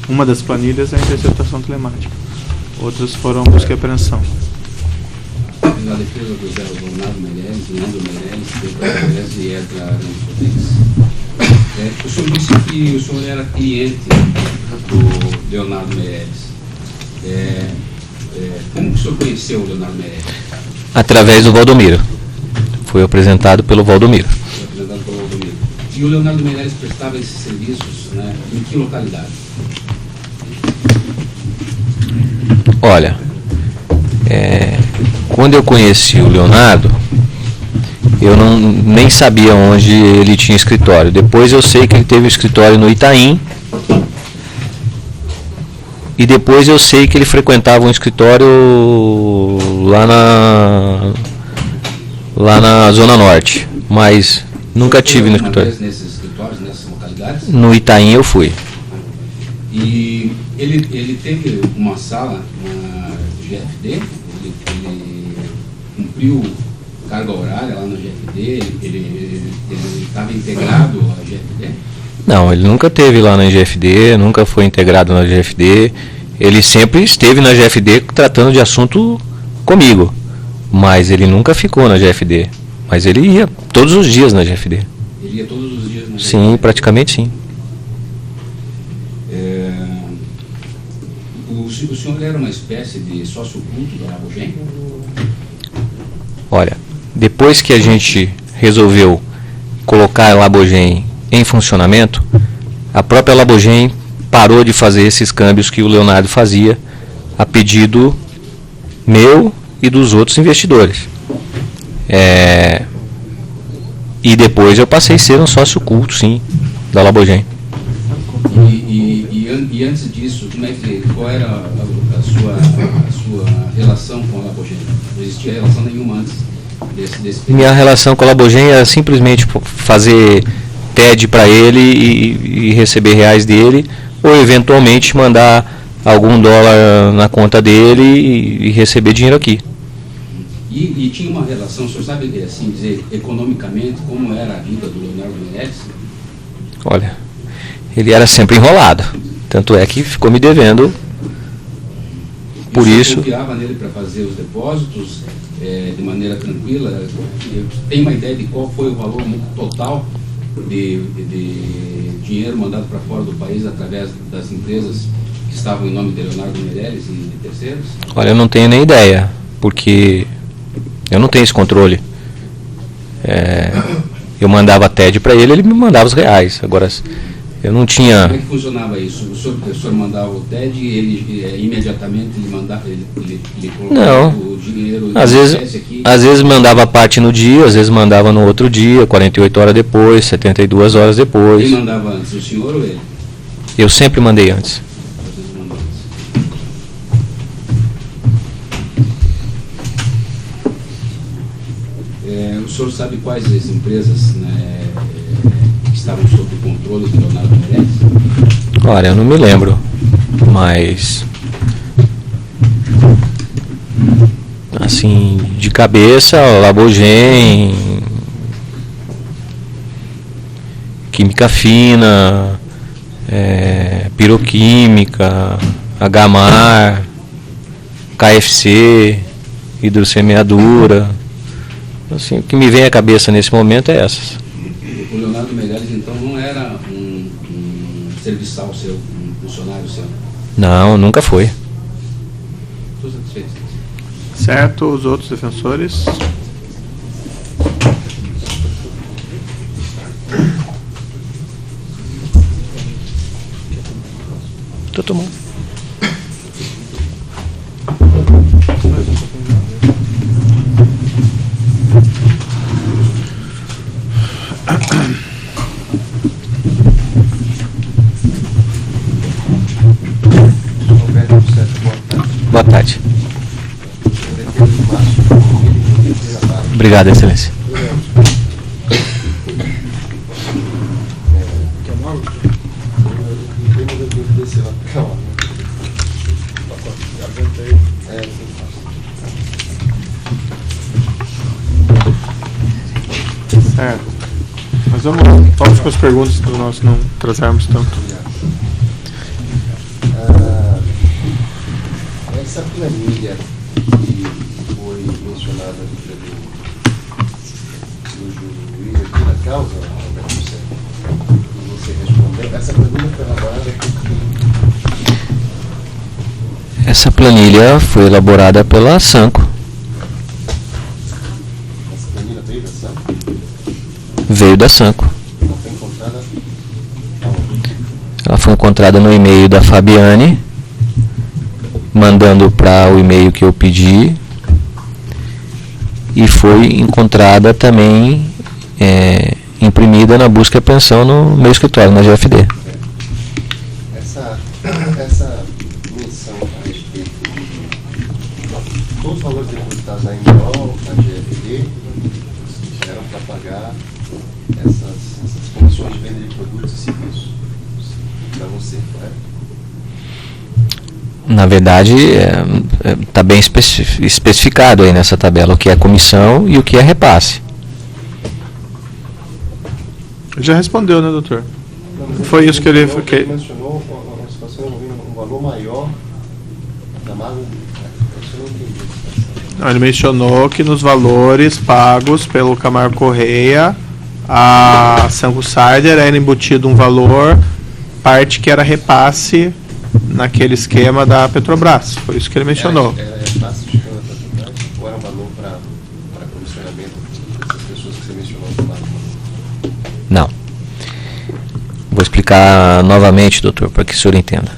Uma das planilhas é a interceptação telemática. Outras foram busca e apreensão. Na defesa do Zé Leonardo Meirelles, Pedro Meirelles e Edra Arantes. O senhor disse que o senhor era cliente do Leonardo Meirelles. Como que o senhor conheceu o Leonardo Meirelles? Através do Valdomiro. Foi apresentado pelo Valdomiro. E o Leonardo Meirelles prestava esses serviços, né, em que localidade? Olha, quando eu conheci o Leonardo, eu nem sabia onde ele tinha escritório. Depois eu sei que ele teve um escritório no Itaim. E depois eu sei que ele frequentava um escritório lá na Zona Norte. Mas nunca tive no escritório. Nesses escritórios, nessas localidades? No Itaim eu fui. E ele teve uma sala na GFD? Ele cumpriu carga horária lá na GFD? Ele estava integrado à GFD? Não, ele nunca esteve lá na GFD, nunca foi integrado na GFD. Ele sempre esteve na GFD tratando de assunto comigo, mas ele nunca ficou na GFD. Mas ele ia todos os dias na GFD. Ele ia todos os dias na GFD? Sim, praticamente sim. O senhor era uma espécie de sócio oculto da Labogem? Olha, depois que a gente resolveu colocar a Labogem em funcionamento, a própria Labogem parou de fazer esses câmbios que o Leonardo fazia a pedido meu e dos outros investidores. E depois eu passei a ser um sócio oculto, sim, da Labogem. E antes disso, qual era a sua relação com a Labogem? Não existia relação nenhuma antes desse período? Minha relação com a Labogem era simplesmente fazer TED para ele e receber reais dele, ou eventualmente mandar algum dólar na conta dele e receber dinheiro aqui. E tinha uma relação, o senhor sabe assim dizer, economicamente, como era a vida do Leonardo Meirelles? Olha, ele era sempre enrolado, tanto é que ficou me devendo por isso. Você confiava nele para fazer os depósitos de maneira tranquila? Tem uma ideia de qual foi o valor total de dinheiro mandado para fora do país através das empresas que estavam em nome de Leonardo Meirelles e de terceiros? Olha, eu não tenho nem ideia, porque eu não tenho esse controle. Eu mandava TED para ele, ele me mandava os reais. Agora, eu não tinha... Como é que funcionava isso? O senhor mandava o TED e ele imediatamente lhe mandava, ele colocava o dinheiro... Às vezes mandava parte no dia, às vezes mandava no outro dia, 48 horas depois, 72 horas depois. Quem mandava antes, o senhor ou ele? Eu sempre mandei antes. O senhor sabe quais as empresas, né, que estavam sob o controle do Leonardo Meirelles? Olha, eu não me lembro, mas assim, de cabeça, Labogem, Química Fina, Piroquímica, Agamar, KFC, Hidrosemeadura. Assim, o que me vem à cabeça nesse momento é essas. O Leonardo Meirelles, então, não era um serviçal seu, um funcionário seu? Não, nunca foi. Estou satisfeito. Certo, os outros defensores? tomar. Boa tarde. Obrigado, Excelência. Mas vamos com as perguntas para nós não atrasarmos tanto. Essa planilha que foi mencionada pelo juiz aqui na causa, Roberto José, e você respondeu, essa planilha foi elaborada por... Essa planilha foi elaborada pela Sanco. Essa planilha veio da Sanco? Veio da Sanco. Ela foi encontrada aonde? Ela foi encontrada no e-mail da Fabiane, mandando para o e-mail que eu pedi, e foi encontrada também imprimida na busca e apreensão no meu escritório, na GFD. Essa menção a respeito de todos os valores depositados na MO, na GFD, eram para pagar essas comissões de venda de produtos e serviços para você, correto? Na verdade, está bem especificado aí nessa tabela o que é comissão e o que é repasse. Já respondeu, né, doutor? Não, Foi isso que ele... Ele mencionou uma situação envolvendo um valor maior da mágoa. Eu não entendi. Não, ele mencionou que nos valores pagos pelo Camargo Correia, a Sanco Cider era embutido um valor, parte que era repasse naquele esquema da Petrobras. Foi isso que ele mencionou. Era repasse de esquema da Petrobras ou era um valor para comissionamento dessas pessoas que você mencionou do lado? Não. Vou explicar novamente, doutor, para que o senhor entenda.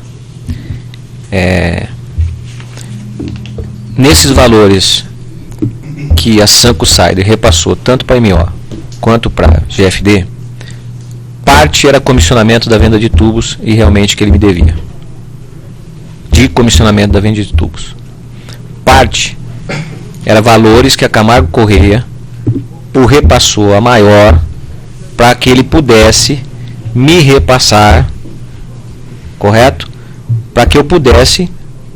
Nesses valores que a Sanco Cider repassou tanto para a MO quanto para a GFD, parte era comissionamento da venda de tubos e realmente que ele me devia. De comissionamento da venda de tubos. Parte era valores que a Camargo Correia o repassou a maior para que ele pudesse me repassar, correto? Para que eu pudesse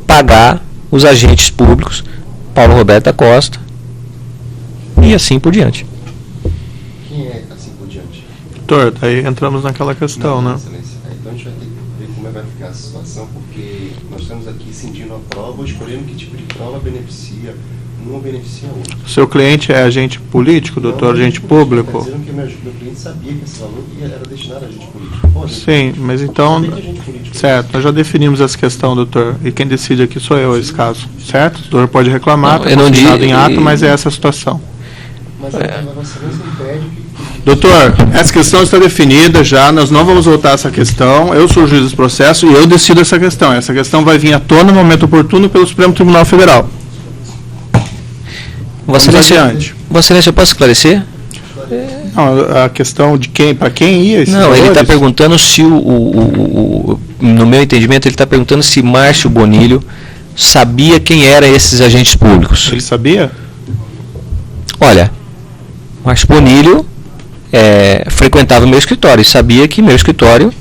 pagar os agentes públicos, Paulo Roberto da Costa, e assim por diante. Quem é assim por diante? Doutor, daí entramos naquela questão, né? Excelência. Então a gente vai ter que ver como vai ficar a situação, porque nós estamos aqui cindindo a prova, escolhendo que tipo de prova beneficia um ou beneficia outro. Seu cliente é agente político, doutor, Não, agente Está público? dizendo que meu cliente sabia que esse valor era destinado a agente político. Pô, Sim, mas então... sabia que agente político. Certo, nós já definimos essa questão, doutor, e quem decide aqui sou eu, nesse caso, certo? O doutor pode reclamar, Não, eu não consignado digo- em ato, mas é essa a situação. Mas a Vossa Excelência impede que... Doutor, essa questão está definida já, nós não vamos voltar a essa questão, eu sou o juiz desse processo e eu decido essa questão. Essa questão vai vir à tona no momento oportuno pelo Supremo Tribunal Federal. Vossa Vamos Excelência, adiante. Vossa Excelência, eu posso esclarecer? Não, a questão de quem, para quem ia esses Não, ele está valores? perguntando se no meu entendimento, ele está perguntando se Márcio Bonilho sabia quem eram esses agentes públicos. Ele sabia? Olha, Márcio Bonilho frequentava meu escritório e sabia que meu escritório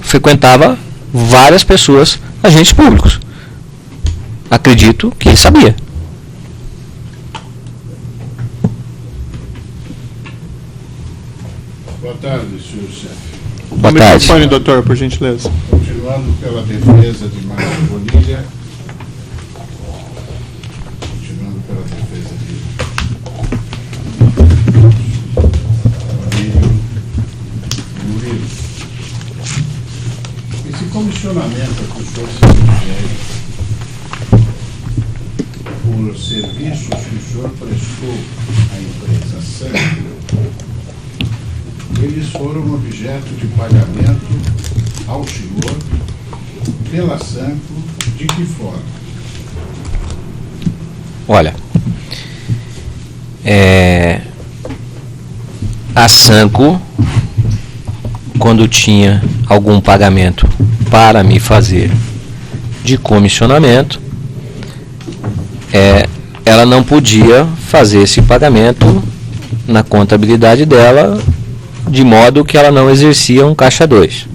frequentava várias pessoas, agentes públicos. Acredito que ele sabia. Boa tarde, senhor chefe. Boa O tarde. microfone, doutor, por gentileza. Continuando pela defesa de Márcio Bonilha. Continuando pela defesa de Bonilha Murilo. Esse comissionamento que o senhor se refere por serviços que o senhor prestou à empresa Sanco, eles foram objeto de pagamento ao senhor pela Sanco, de que forma? Olha, a Sanco, quando tinha algum pagamento para me fazer de comissionamento, ela não podia fazer esse pagamento na contabilidade dela, de modo que ela não exercia um caixa 2.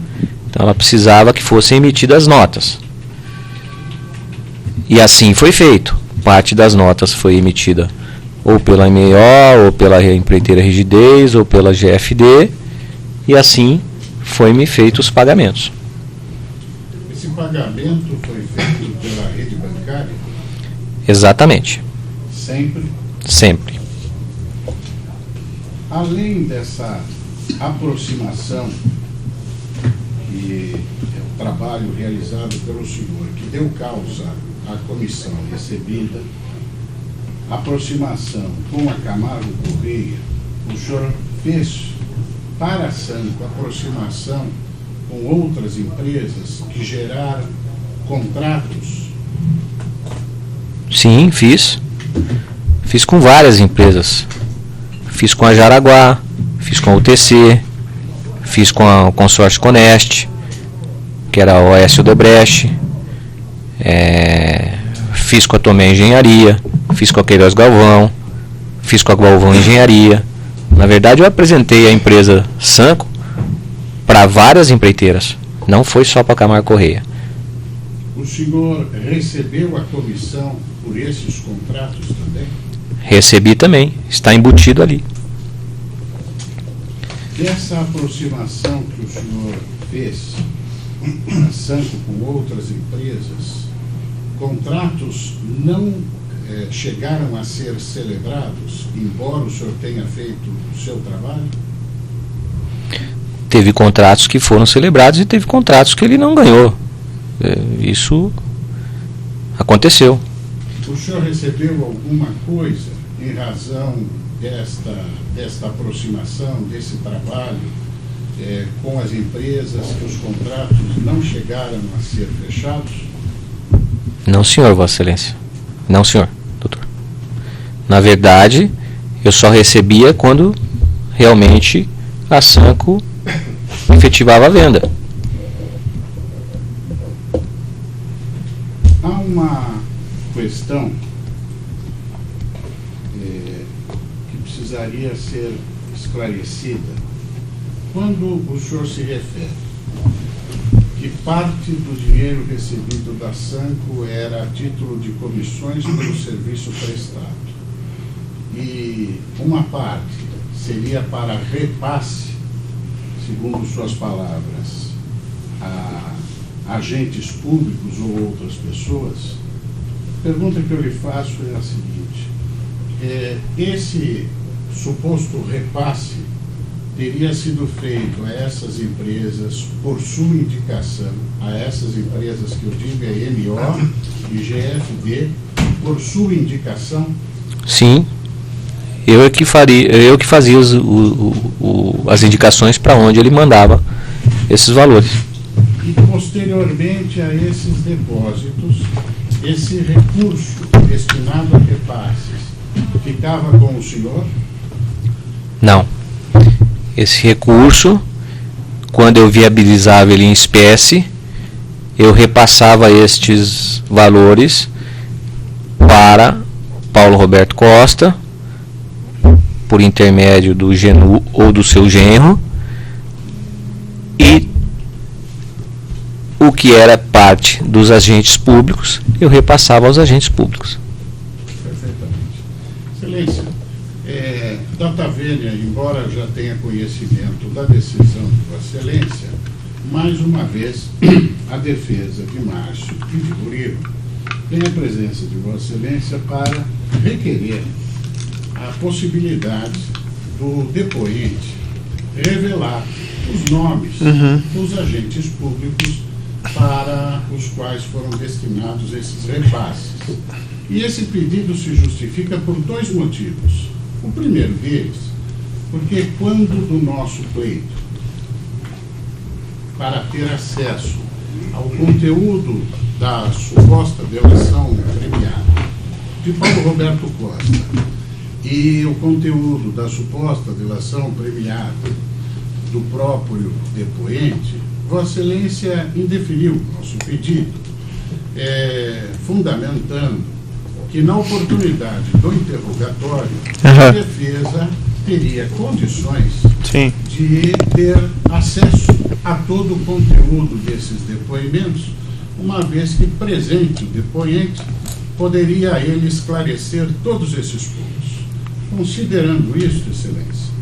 Então ela precisava que fossem emitidas notas. E assim foi feito. Parte das notas foi emitida ou pela MEO, ou pela empreiteira Rigidez, ou pela GFD, e assim foi-me feito os pagamentos. Esse pagamento foi feito pela rede bancária? Exatamente. Sempre? Sempre. Além dessa aproximação, que é o trabalho realizado pelo senhor, que deu causa à comissão recebida, aproximação com a Camargo Correia, o senhor fez para a Sanco aproximação com outras empresas que geraram contratos? Sim, fiz. Fiz com várias empresas. Fiz com a Jaraguá, fiz com a UTC, fiz com a Consórcio Coneste, que era a OS Odebrecht, fiz com a Tomé Engenharia, fiz com a Queiroz Galvão, fiz com a Galvão Engenharia. Na verdade, eu apresentei a empresa Sanco para várias empreiteiras, não foi só para a Camargo Correia. O senhor recebeu a comissão por esses contratos também? Recebi também, está embutido ali. Dessa aproximação que o senhor fez, a Sanco com outras empresas, contratos não chegaram a ser celebrados, embora o senhor tenha feito o seu trabalho? Teve contratos que foram celebrados e teve contratos que ele não ganhou. Isso aconteceu. O senhor recebeu alguma coisa em razão desta aproximação, desse trabalho com as empresas, que os contratos não chegaram a ser fechados? Não, senhor, Vossa Excelência. Não, senhor, doutor. Na verdade, eu só recebia quando realmente a Sanco efetivava a venda. Há uma questão que precisaria ser esclarecida. Quando o senhor se refere que parte do dinheiro recebido da Sanco era a título de comissões pelo serviço prestado, e uma parte seria para repasse, segundo suas palavras, a agentes públicos ou outras pessoas, a pergunta que eu lhe faço é a seguinte: esse suposto repasse teria sido feito a essas empresas por sua indicação, a essas empresas que eu digo é MO e GFD, por sua indicação? Sim, eu que fazia as indicações para onde ele mandava esses valores. E posteriormente a esses depósitos, esse recurso destinado a repasses ficava com o senhor? Não. Esse recurso, quando eu viabilizava ele em espécie, eu repassava estes valores para Paulo Roberto Costa, por intermédio do Genu ou do seu genro, e o que era parte dos agentes públicos, eu repassava aos agentes públicos. Perfeitamente. Excelência, Data Vênia, embora já tenha conhecimento da decisão de Vossa Excelência, mais uma vez, a defesa de Márcio e de Murilo tem a presença de Vossa Excelência para requerer a possibilidade do depoente revelar os nomes dos agentes públicos para os quais foram destinados esses repasses. E esse pedido se justifica por dois motivos. O primeiro deles, porque quando do nosso pleito, para ter acesso ao conteúdo da suposta delação premiada de Paulo Roberto Costa e o conteúdo da suposta delação premiada do próprio depoente, Vossa Excelência indeferiu nosso pedido, fundamentando que na oportunidade do interrogatório, a defesa teria condições Sim. de ter acesso a todo o conteúdo desses depoimentos, uma vez que presente o depoente, poderia ele esclarecer todos esses pontos. Considerando isso, Excelência,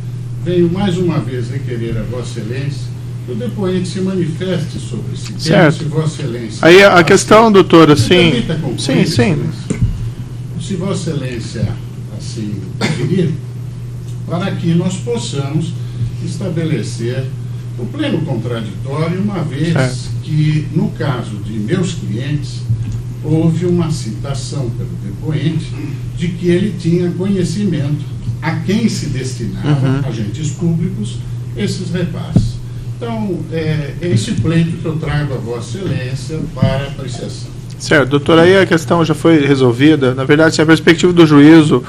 venho mais uma vez requerer a Vossa Excelência que o depoente se manifeste sobre esse tema, Certo. se Vossa Excelência... Aí a questão, doutora, Me sim. permita concluir, Sim, sim. Excelência. Se Vossa Excelência assim preferir, para que nós possamos estabelecer o pleno contraditório, uma vez Certo. que, no caso de meus clientes, houve uma citação pelo depoente de que ele tinha conhecimento a quem se destinava, agentes públicos, esses repasses. Então, é esse pleito que eu trago a Vossa Excelência para apreciação. Certo, doutor, aí a questão já foi resolvida. Na verdade, se a perspectiva do juízo,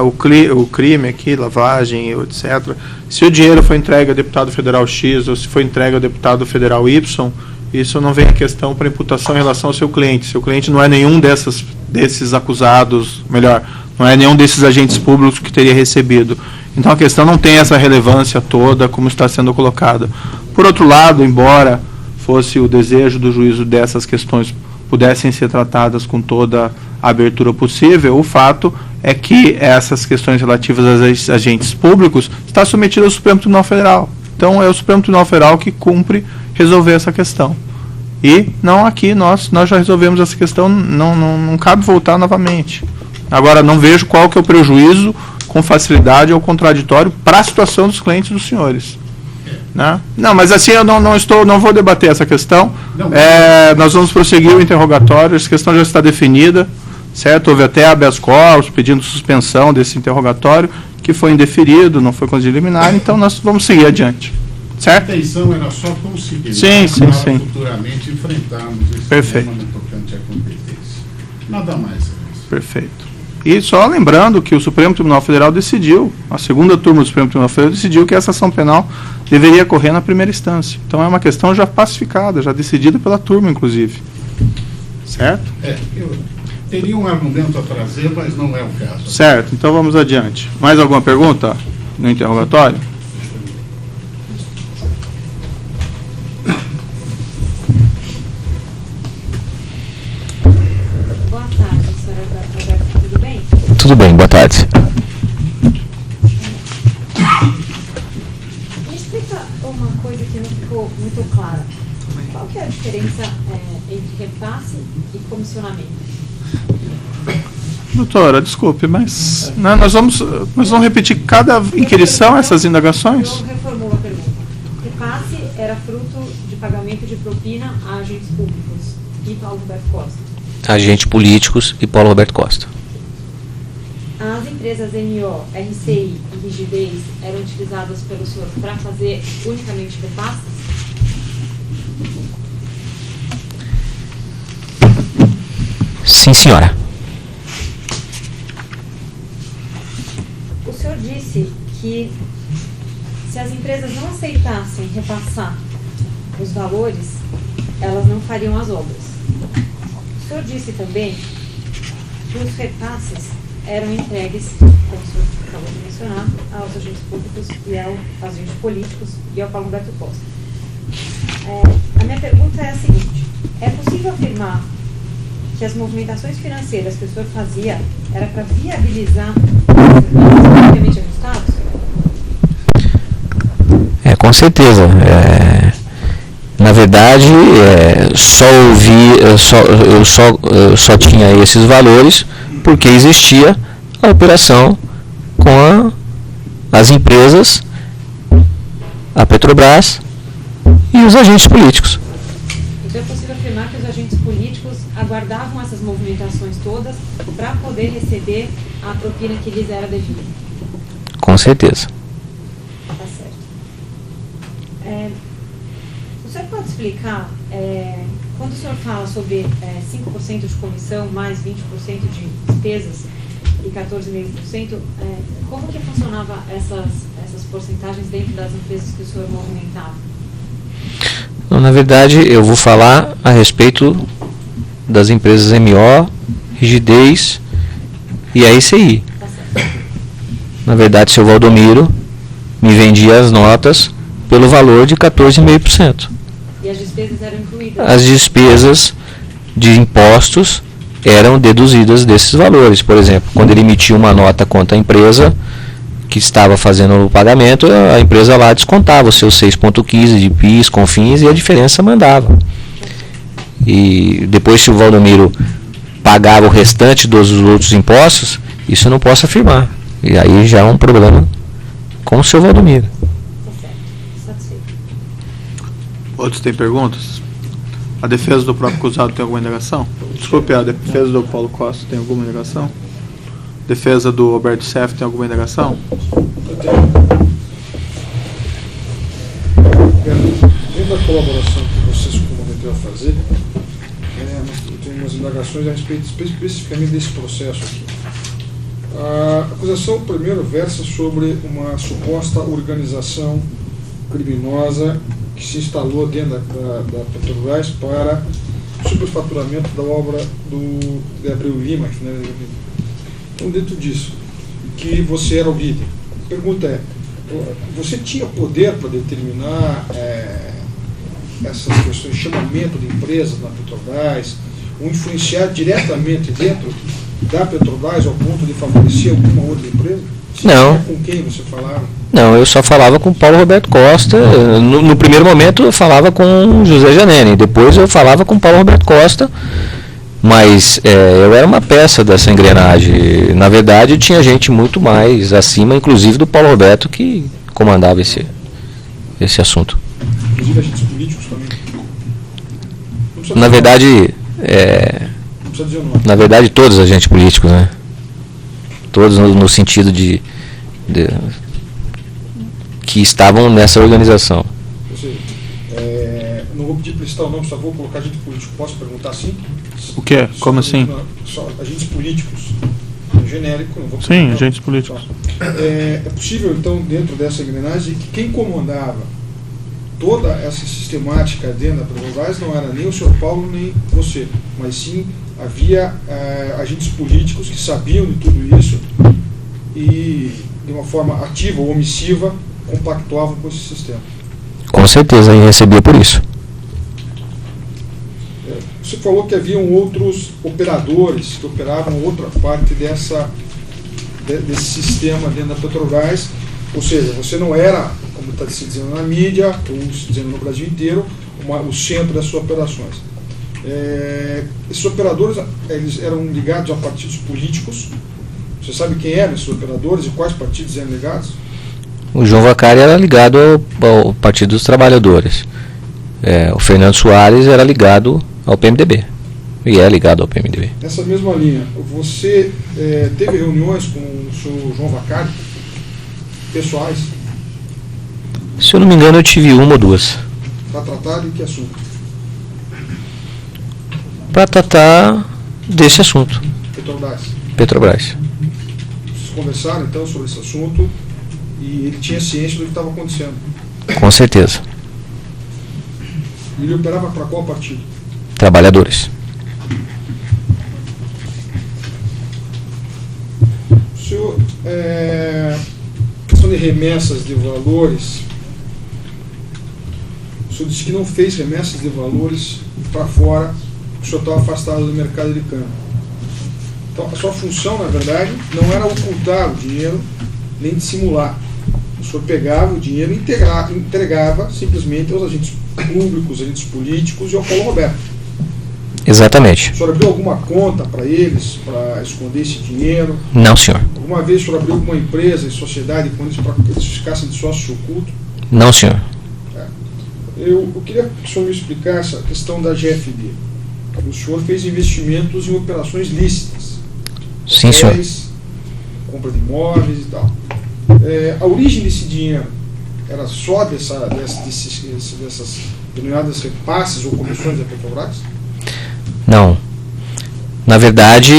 o crime aqui, lavagem, etc., se o dinheiro foi entregue ao deputado federal X ou se foi entregue ao deputado federal Y, isso não vem a questão para imputação em relação ao seu cliente. Seu cliente não é nenhum desses acusados, melhor, não é nenhum desses agentes públicos que teria recebido. Então a questão não tem essa relevância toda como está sendo colocada. Por outro lado, embora fosse o desejo do juízo dessas questões pudessem ser tratadas com toda a abertura possível, o fato é que essas questões relativas aos agentes públicos está submetido ao Supremo Tribunal Federal. Então é o Supremo Tribunal Federal que cumpre resolver essa questão. E não aqui, nós já resolvemos essa questão, não cabe voltar novamente. Agora, não vejo qual que é o prejuízo com facilidade ou contraditório para a situação dos clientes dos senhores. Né? Não, mas assim eu não vou debater essa questão. Nós vamos prosseguir o interrogatório, essa questão já está definida, certo? Houve até habeas corpus pedindo suspensão desse interrogatório, que foi indeferido, não foi conseguido eliminar, então nós vamos seguir adiante. Certo? A intenção era só conseguir Sim. futuramente enfrentarmos esse Perfeito. tema no tocante à competência. Nada mais, Excelência. Perfeito. E só lembrando que o Supremo Tribunal Federal decidiu, a segunda turma do Supremo Tribunal Federal decidiu que essa ação penal deveria correr na primeira instância. Então é uma questão já pacificada, já decidida pela turma, inclusive. Certo? Eu teria um argumento a trazer, mas não é o caso. Certo, então vamos adiante. Mais alguma pergunta no interrogatório? Boa tarde, senhora Roberta, tudo bem? Tudo bem, boa tarde. Me explica uma coisa que não ficou muito clara. Qual que é a diferença entre repasse e comissionamento? Doutora, desculpe, mas nós vamos repetir cada inquirição essas indagações? Eu reformulo a pergunta. Repasse era fruto de pagamento de propina a agentes públicos e Paulo Roberto Costa. Agentes políticos e Paulo Roberto Costa. As empresas MO, RCI e Rigidez eram utilizadas pelo senhor para fazer unicamente repasses? Sim, senhora. O senhor disse que se as empresas não aceitassem repassar os valores, elas não fariam as obras. O senhor disse também que os repasses eram entregues, como o senhor acabou de mencionar, aos agentes públicos e aos agentes políticos e ao Paulo Roberto Costa. A minha pergunta é a seguinte: é possível afirmar que as movimentações financeiras que o senhor fazia era para viabilizar os propriamente ajustados? Com certeza. Na verdade, eu só tinha esses valores porque existia a operação com as empresas, a Petrobras e os agentes políticos. Então é possível afirmar que os agentes políticos aguardavam essas movimentações todas para poder receber a propina que lhes era devida? Com certeza. Tá certo. O senhor pode explicar explicar, quando o senhor fala sobre 5% de comissão mais 20% de despesas e 14,5%, como que funcionava essas porcentagens dentro das empresas que o senhor movimentava? Não, na verdade, eu vou falar a respeito das empresas MO, Rigidez e a ICI. Tá certo. Na verdade, seu Valdomiro me vendia as notas pelo valor de 14,5%. E as despesas eram incluídas? As despesas de impostos eram deduzidas desses valores. Por exemplo, quando ele emitia uma nota contra a empresa que estava fazendo o pagamento, a empresa lá descontava os seus 6,15 de PIS, CONFINS, e a diferença mandava. E depois, se o Valdomiro pagava o restante dos outros impostos, isso eu não posso afirmar. E aí já é um problema com o seu Valdomiro. Tá certo. Satisfeito. Outros têm perguntas? A defesa do próprio acusado tem alguma indagação? Desculpe, a defesa do Paulo Costa tem alguma indagação? Defesa do Alberto Seff tem alguma indagação? Eu tenho. Dentro da colaboração que vocês se comprometeram a fazer, eu tenho umas indagações a respeito especificamente desse processo aqui. A acusação, primeiro, versa sobre uma suposta organização criminosa que se instalou dentro da Petrobras para superfaturamento da obra do Gabriel Lima. Né? Então, dentro disso, que você era o líder. A pergunta é, você tinha poder para determinar essas questões de chamamento de empresas na Petrobras, ou influenciar diretamente dentro da Petrobras ao ponto de favorecer alguma outra empresa? Não. Com quem você falava? Não, eu só falava com o Paulo Roberto Costa. No primeiro momento eu falava com o José Janene, depois eu falava com o Paulo Roberto Costa, mas eu era uma peça dessa engrenagem. Na verdade, tinha gente muito mais acima, inclusive do Paulo Roberto, que comandava esse assunto. Inclusive agentes políticos também? Na verdade, não precisa dizer o nome. na verdade, todos os agentes políticos, né? Todos no sentido de que estavam nessa organização. Ou seja, não vou pedir para citar o nome, só vou colocar agente político. Posso perguntar assim? O quê? Como assim? Só agentes políticos. Genérico, não vou Sim, perguntar. agentes políticos. É possível, então, dentro dessa engrenagem, que quem comandava toda essa sistemática dentro da Petrobras não era nem o senhor Paulo nem você, mas sim havia agentes políticos que sabiam de tudo isso e, de uma forma ativa ou omissiva, compactuavam com esse sistema. Com certeza, e recebia por isso. Você falou que haviam outros operadores que operavam outra parte desse sistema dentro da Petrobras, ou seja, você não era, como está se dizendo na mídia, ou se dizendo no Brasil inteiro, o centro das suas operações. Esses operadores, eles eram ligados a partidos políticos. Você sabe quem eram esses operadores e quais partidos eram ligados? O João Vacari era ligado ao Partido dos Trabalhadores. O Fernando Soares era ligado ao PMDB. E é ligado ao PMDB. Nessa mesma linha, você teve reuniões com o senhor João Vacari, pessoais, Se eu não me engano, eu tive uma ou duas. para tratar de que assunto? Para tratar desse assunto, Petrobras. Vocês conversaram então sobre esse assunto e ele tinha ciência do que estava acontecendo. Com certeza. Ele operava para qual partido? Trabalhadores. O senhor, questão de remessas de valores, o senhor disse que não fez remessas de valores para fora, o senhor estava afastado do mercado de câmbio. Então, a sua função, na verdade, não era ocultar o dinheiro, nem dissimular. O senhor pegava o dinheiro e entregava simplesmente aos agentes públicos, agentes políticos e ao Paulo Roberto. Exatamente. O senhor abriu alguma conta para eles, para esconder esse dinheiro? Não, senhor. Alguma vez o senhor abriu alguma empresa e sociedade com eles para que eles ficassem de sócio oculto? Não, senhor. Eu queria que o senhor me explicasse a questão da GFB. O senhor fez investimentos em operações lícitas. Sim, senhor. Compra de imóveis e tal. A origem desse dinheiro era só dessas denominadas repasses ou comissões da Petrobras? Não. Na verdade,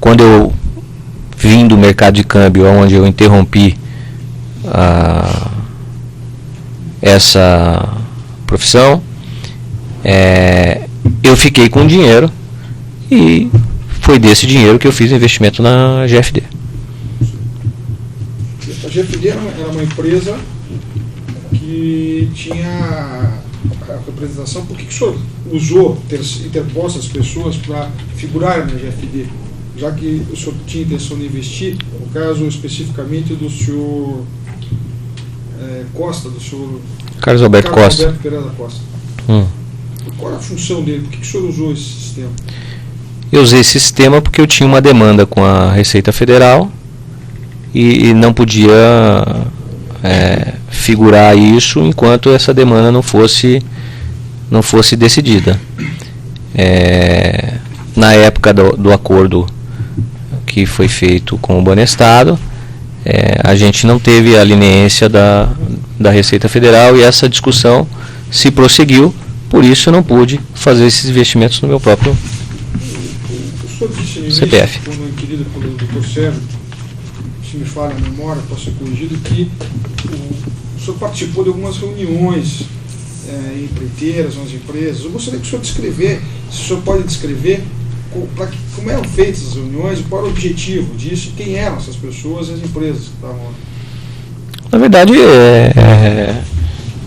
quando eu vim do mercado de câmbio, onde eu interrompi essa profissão, eu fiquei com dinheiro e foi desse dinheiro que eu fiz o investimento na GFD. A GFD era uma empresa que tinha a representação. Por que o senhor usou interpostas pessoas para figurarem na GFD? Já que o senhor tinha intenção de investir, no caso especificamente do senhor Costa, do senhor Carlos Alberto Costa. Alberto Pereira da Costa. Qual era a função dele? Por que o senhor usou esse sistema? Eu usei esse sistema porque eu tinha uma demanda com a Receita Federal e não podia figurar isso enquanto essa demanda não fosse decidida. Na época do acordo que foi feito com o Banestado, a gente não teve a leniência da Receita Federal e essa discussão se prosseguiu, por isso eu não pude fazer esses investimentos no meu próprio O senhor disse no início, CPF. quando inquirido pelo Dr. Sérgio, se me falha a memória, posso ser corrigido, que o senhor participou de algumas reuniões em empreiteiras, nas empresas. Eu gostaria que o senhor descrever, se o senhor pode descrever como eram feitas as reuniões, qual era o objetivo disso, quem eram essas pessoas e as empresas que estavam lá. Na verdade,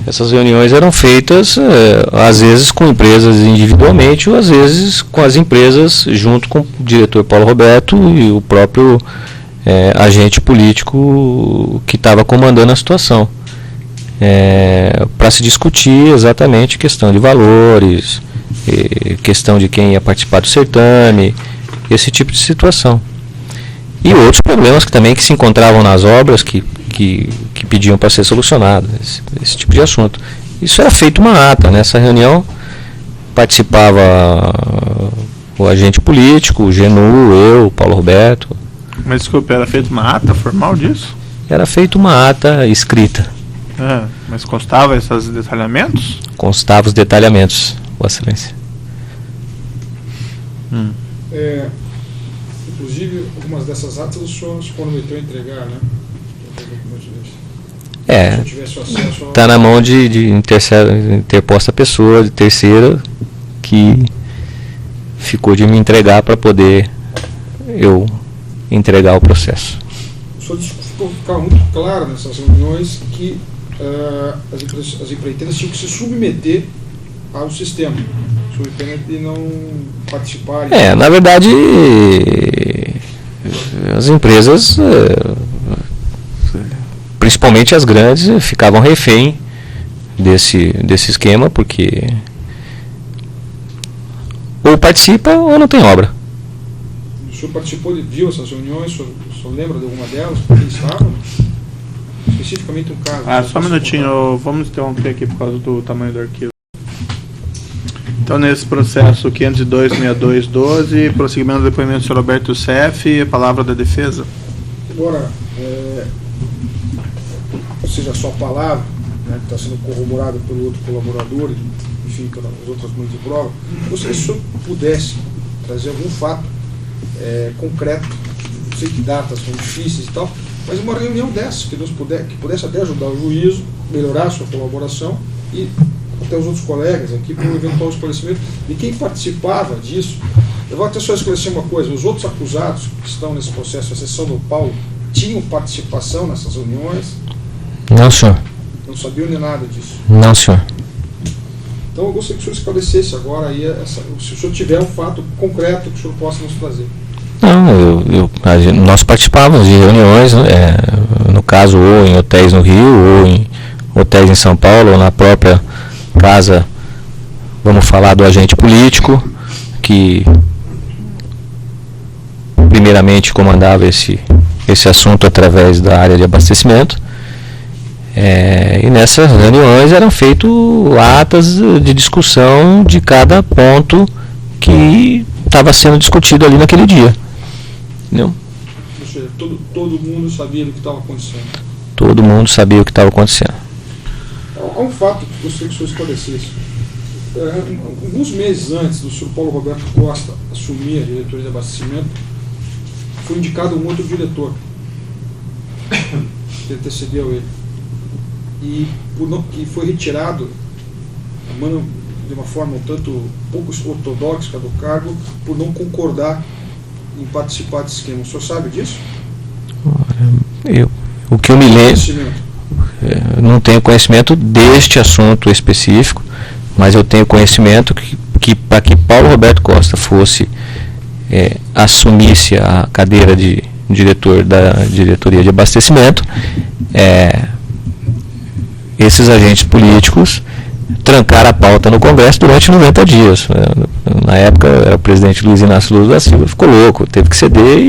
essas reuniões eram feitas, às vezes com empresas individualmente, ou às vezes com as empresas, junto com o diretor Paulo Roberto e o próprio agente político que estava comandando a situação, para se discutir exatamente questão de valores, questão de quem ia participar do certame, esse tipo de situação. E outros problemas também que se encontravam nas obras que pediam para ser solucionado, esse tipo de assunto. Isso era feito uma ata. Nessa reunião participava o agente político, o Genu, eu, o Paulo Roberto. Mas desculpe, era feita uma ata formal disso? Era feita uma ata escrita. Mas constava esses detalhamentos? Constava os detalhamentos, Vossa Excelência. Inclusive, algumas dessas atas o senhor se comprometeu a entregar, né? Está na mão de interposta pessoa, de terceira, que ficou de me entregar para poder eu entregar o processo. O senhor ficava muito claro nessas reuniões que as empreiteiras tinham que se submeter ao sistema, sob pena de não participarem. Na verdade, as empresas, principalmente as grandes, ficavam refém desse esquema, porque ou participa ou não tem obra. O senhor participou, viu essas reuniões? O senhor lembra de alguma delas? Quem estavam? Especificamente um caso. Só um minutinho, vamos interromper aqui por causa do tamanho do arquivo. Então, nesse processo 502.6212, prosseguimento do depoimento do senhor Alberto CF, a palavra da defesa. Agora, seja a sua palavra, né, que está sendo corroborada pelo outro colaborador, enfim, pelas outras mães de prova, gostaria que o senhor pudesse trazer algum fato concreto, não sei que datas são difíceis e tal, mas uma reunião dessa, que pudesse até ajudar o juízo, melhorar a sua colaboração e até os outros colegas aqui para um eventual esclarecimento de quem participava disso. Eu vou até só esclarecer uma coisa: os outros acusados que estão nesse processo, a exceção do Paulo, tinham participação nessas reuniões? Não, senhor. Não sabiam nem nada disso? Não, senhor. Então eu gostaria que o senhor esclarecesse agora aí, se o senhor tiver um fato concreto que o senhor possa nos trazer. Não, nós participávamos de reuniões, no caso, ou em hotéis no Rio, ou em hotéis em São Paulo, ou na própria casa, vamos falar do agente político, que primeiramente comandava esse assunto através da área de abastecimento. E nessas reuniões eram feitas atas de discussão de cada ponto que estava sendo discutido ali naquele dia. Entendeu? Ou seja, todo mundo sabia do que estava acontecendo. Todo mundo sabia o que estava acontecendo. Há um fato que gostaria que o senhor esclarecesse. Alguns meses antes do senhor Paulo Roberto Costa assumir a diretoria de abastecimento, foi indicado um outro diretor que antecedeu ele. E foi retirado de uma forma um tanto pouco ortodoxa do cargo por não concordar em participar desse esquema. O senhor sabe disso? O que eu me lembro, não tenho conhecimento deste assunto específico, mas eu tenho conhecimento que para que Paulo Roberto Costa assumisse a cadeira de diretor da diretoria de abastecimento, esses agentes políticos trancaram a pauta no Congresso durante 90 dias. Na época, era o presidente Luiz Inácio Lula da Silva, ficou louco, teve que ceder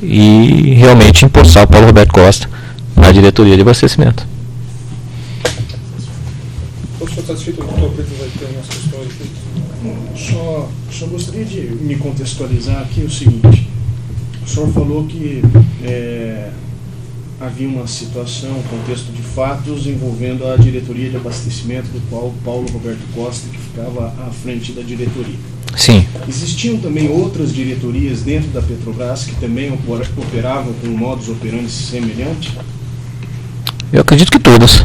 e realmente empossar o Paulo Roberto Costa na diretoria de abastecimento. O senhor está satisfeito com o doutor Pedro vai ter umas questões aqui? Só gostaria de me contextualizar aqui o seguinte. O senhor falou que havia uma situação, um contexto de fatos envolvendo a diretoria de abastecimento, do qual Paulo Roberto Costa, que ficava à frente da diretoria. Sim. Existiam também outras diretorias dentro da Petrobras que também operavam com um modus operandi semelhante? Eu acredito que todas.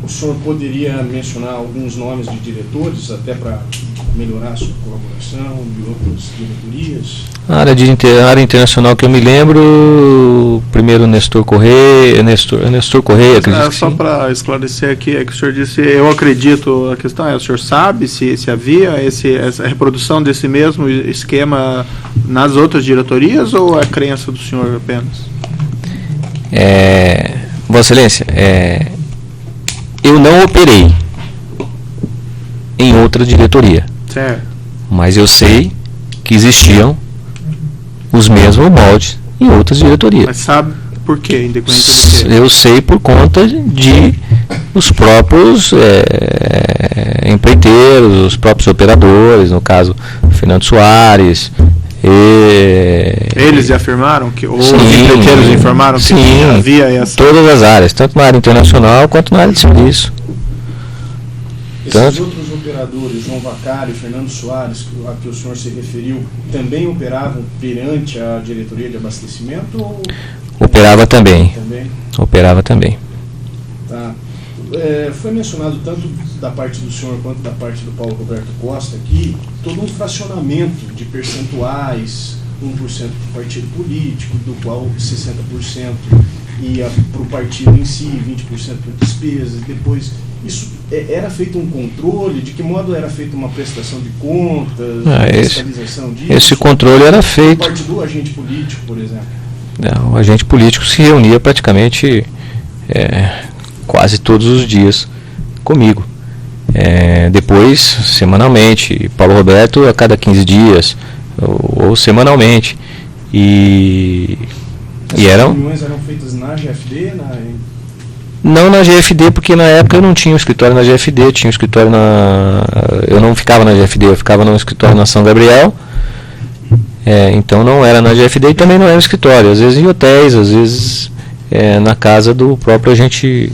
O senhor poderia mencionar alguns nomes de diretores, até para melhorar a sua colaboração de outras diretorias? A área internacional que eu me lembro, primeiro Nestor Correia, acredito que só para esclarecer aqui, é que o senhor disse, eu acredito, a questão é, o senhor sabe se havia essa reprodução desse mesmo esquema nas outras diretorias ou é crença do senhor apenas? Vossa Excelência, eu não operei em outra diretoria. Certo. Mas eu sei que existiam os mesmos moldes em outras diretorias. Mas sabe por quê? Independente do quê? Eu sei por conta de os próprios empreiteiros, os próprios operadores, no caso, Fernando Soares. Eles afirmaram que, ou sim, os empreiteiros informaram que sim, havia essa... todas as áreas, tanto na área internacional quanto na área de serviço. Esses outros operadores, João Vacari, Fernando Soares, a que o senhor se referiu, também operavam perante a diretoria de abastecimento? Ou... Operava também. Operava também. Tá. Foi mencionado tanto da parte do senhor quanto da parte do Paulo Roberto Costa aqui, todo um fracionamento de percentuais, 1% para o partido político, do qual 60% ia para o partido em si, 20% para despesas, depois... Isso era feito um controle? De que modo era feita uma prestação de contas, fiscalização disso? Esse controle era feito... Por parte do agente político, por exemplo? O agente político se reunia praticamente quase todos os dias comigo. Depois, semanalmente, Paulo Roberto a cada 15 dias, ou semanalmente. Essas reuniões eram feitas na GFD? Não na GFD, porque na época eu não tinha um escritório na GFD, tinha um escritório eu não ficava na GFD, eu ficava no escritório na São Gabriel, então não era na GFD e também não era no escritório, às vezes em hotéis, às vezes na casa do próprio agente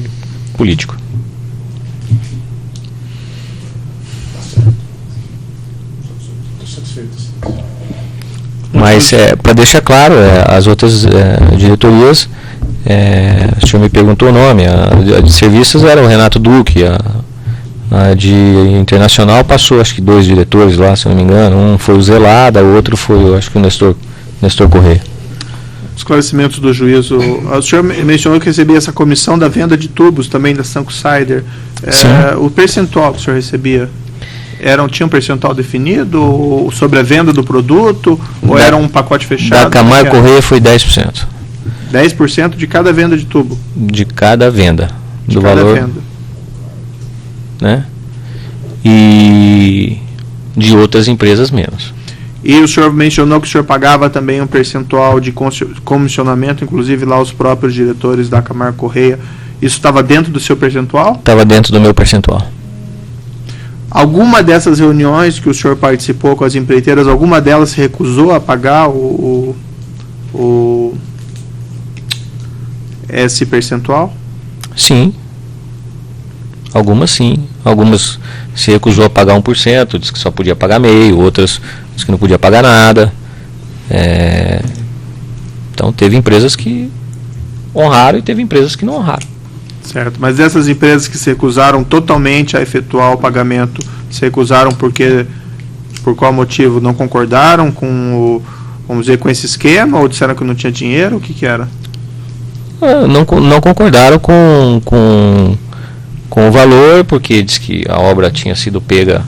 político. Estou satisfeito. Mas, para deixar claro, as outras diretorias, o senhor me perguntou o nome, a de serviços era o Renato Duque, a de internacional passou acho que 2 diretores lá, se não me engano, um foi o Zelada, o outro foi, acho que o Nestor Correia. Esclarecimentos do juízo. O senhor mencionou que recebia essa comissão da venda de tubos também da Sanco Cider. O percentual que o senhor recebia, tinha um percentual definido sobre a venda do produto ou era um pacote fechado? Da Camargo Correia foi 10%. 10% de cada venda de tubo? De cada venda. Do cada valor. Venda. Né? E de outras empresas menos. E o senhor mencionou que o senhor pagava também um percentual de comissionamento, inclusive lá os próprios diretores da Camargo Correia. Isso estava dentro do seu percentual? Estava dentro do meu percentual. Alguma dessas reuniões que o senhor participou com as empreiteiras, alguma delas se recusou a pagar o esse percentual? Sim. Algumas sim. Algumas se recusou a pagar 1%, disse que só podia pagar meio, outras disse que não podia pagar nada. Então teve empresas que honraram e teve empresas que não honraram. Certo, mas essas empresas que se recusaram totalmente a efetuar o pagamento, se recusaram porque, por qual motivo? Não concordaram com vamos dizer, com esse esquema, ou disseram que não tinha dinheiro? O que era? Não concordaram com o valor, porque diz que a obra tinha sido pega,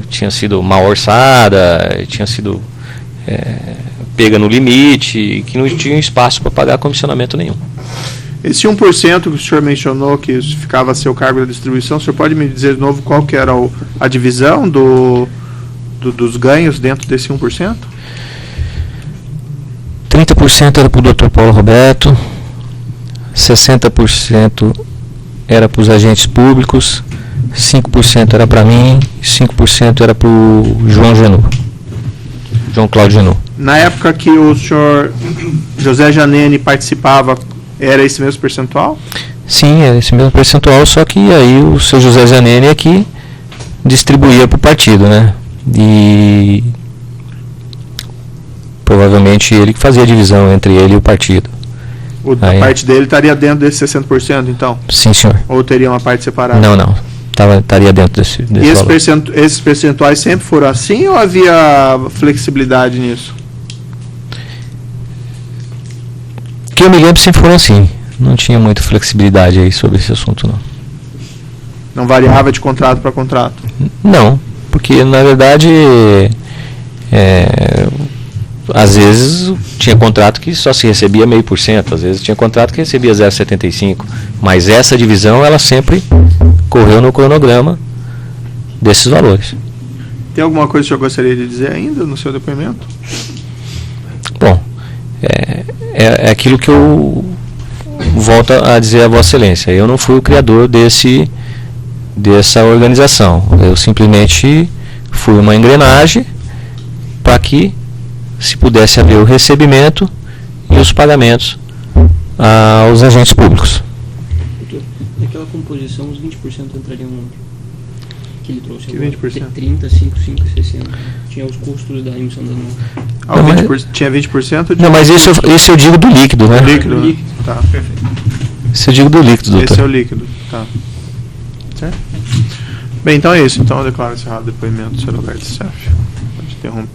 tinha sido mal orçada, tinha sido pega no limite, e que não tinha espaço para pagar comissionamento nenhum. Esse 1% que o senhor mencionou, que ficava a seu cargo da distribuição, o senhor pode me dizer de novo qual que era a divisão dos ganhos dentro desse 1%? 30% era para o Dr. Paulo Roberto, 60% era para os agentes públicos, 5% era para mim, 5% era para o João Cláudio Genot. Na época que o senhor José Janene participava, era esse mesmo percentual? Sim, era esse mesmo percentual, só que aí o seu José Janene é que distribuía para o partido, né? E provavelmente ele que fazia a divisão entre ele e o partido. A parte dele estaria dentro desse 60%, então? Sim, senhor. Ou teria uma parte separada? Não. Estaria dentro desse E valor. esses percentuais sempre foram assim ou havia flexibilidade nisso? Que eu me lembro sempre foram assim. Não tinha muita flexibilidade aí sobre esse assunto, não. Não variava de contrato para contrato? Não, porque na verdade às vezes tinha contrato que só se recebia 0,5%, às vezes tinha contrato que recebia 0,75%, mas essa divisão ela sempre correu no cronograma desses valores. Tem alguma coisa que o senhor gostaria de dizer ainda no seu depoimento? Bom, é aquilo que eu volto a dizer a Vossa Excelência. Eu não fui o criador dessa organização. Eu simplesmente fui uma engrenagem para que se pudesse haver o recebimento e os pagamentos aos agentes públicos. Naquela composição, os 20% entrariam onde? Que ele trouxe Que agora? 20%? 30, 5, 60. Tinha os custos da emissão das notas. Tinha 20%? Não, mas isso eu digo do líquido, né? Líquido, né? Tá, perfeito. Isso eu digo do líquido, doutor. Esse é o líquido, tá. Certo? Bem, então é isso. Então eu declaro encerrado o depoimento do senhor Roberto Cef. Pode interromper.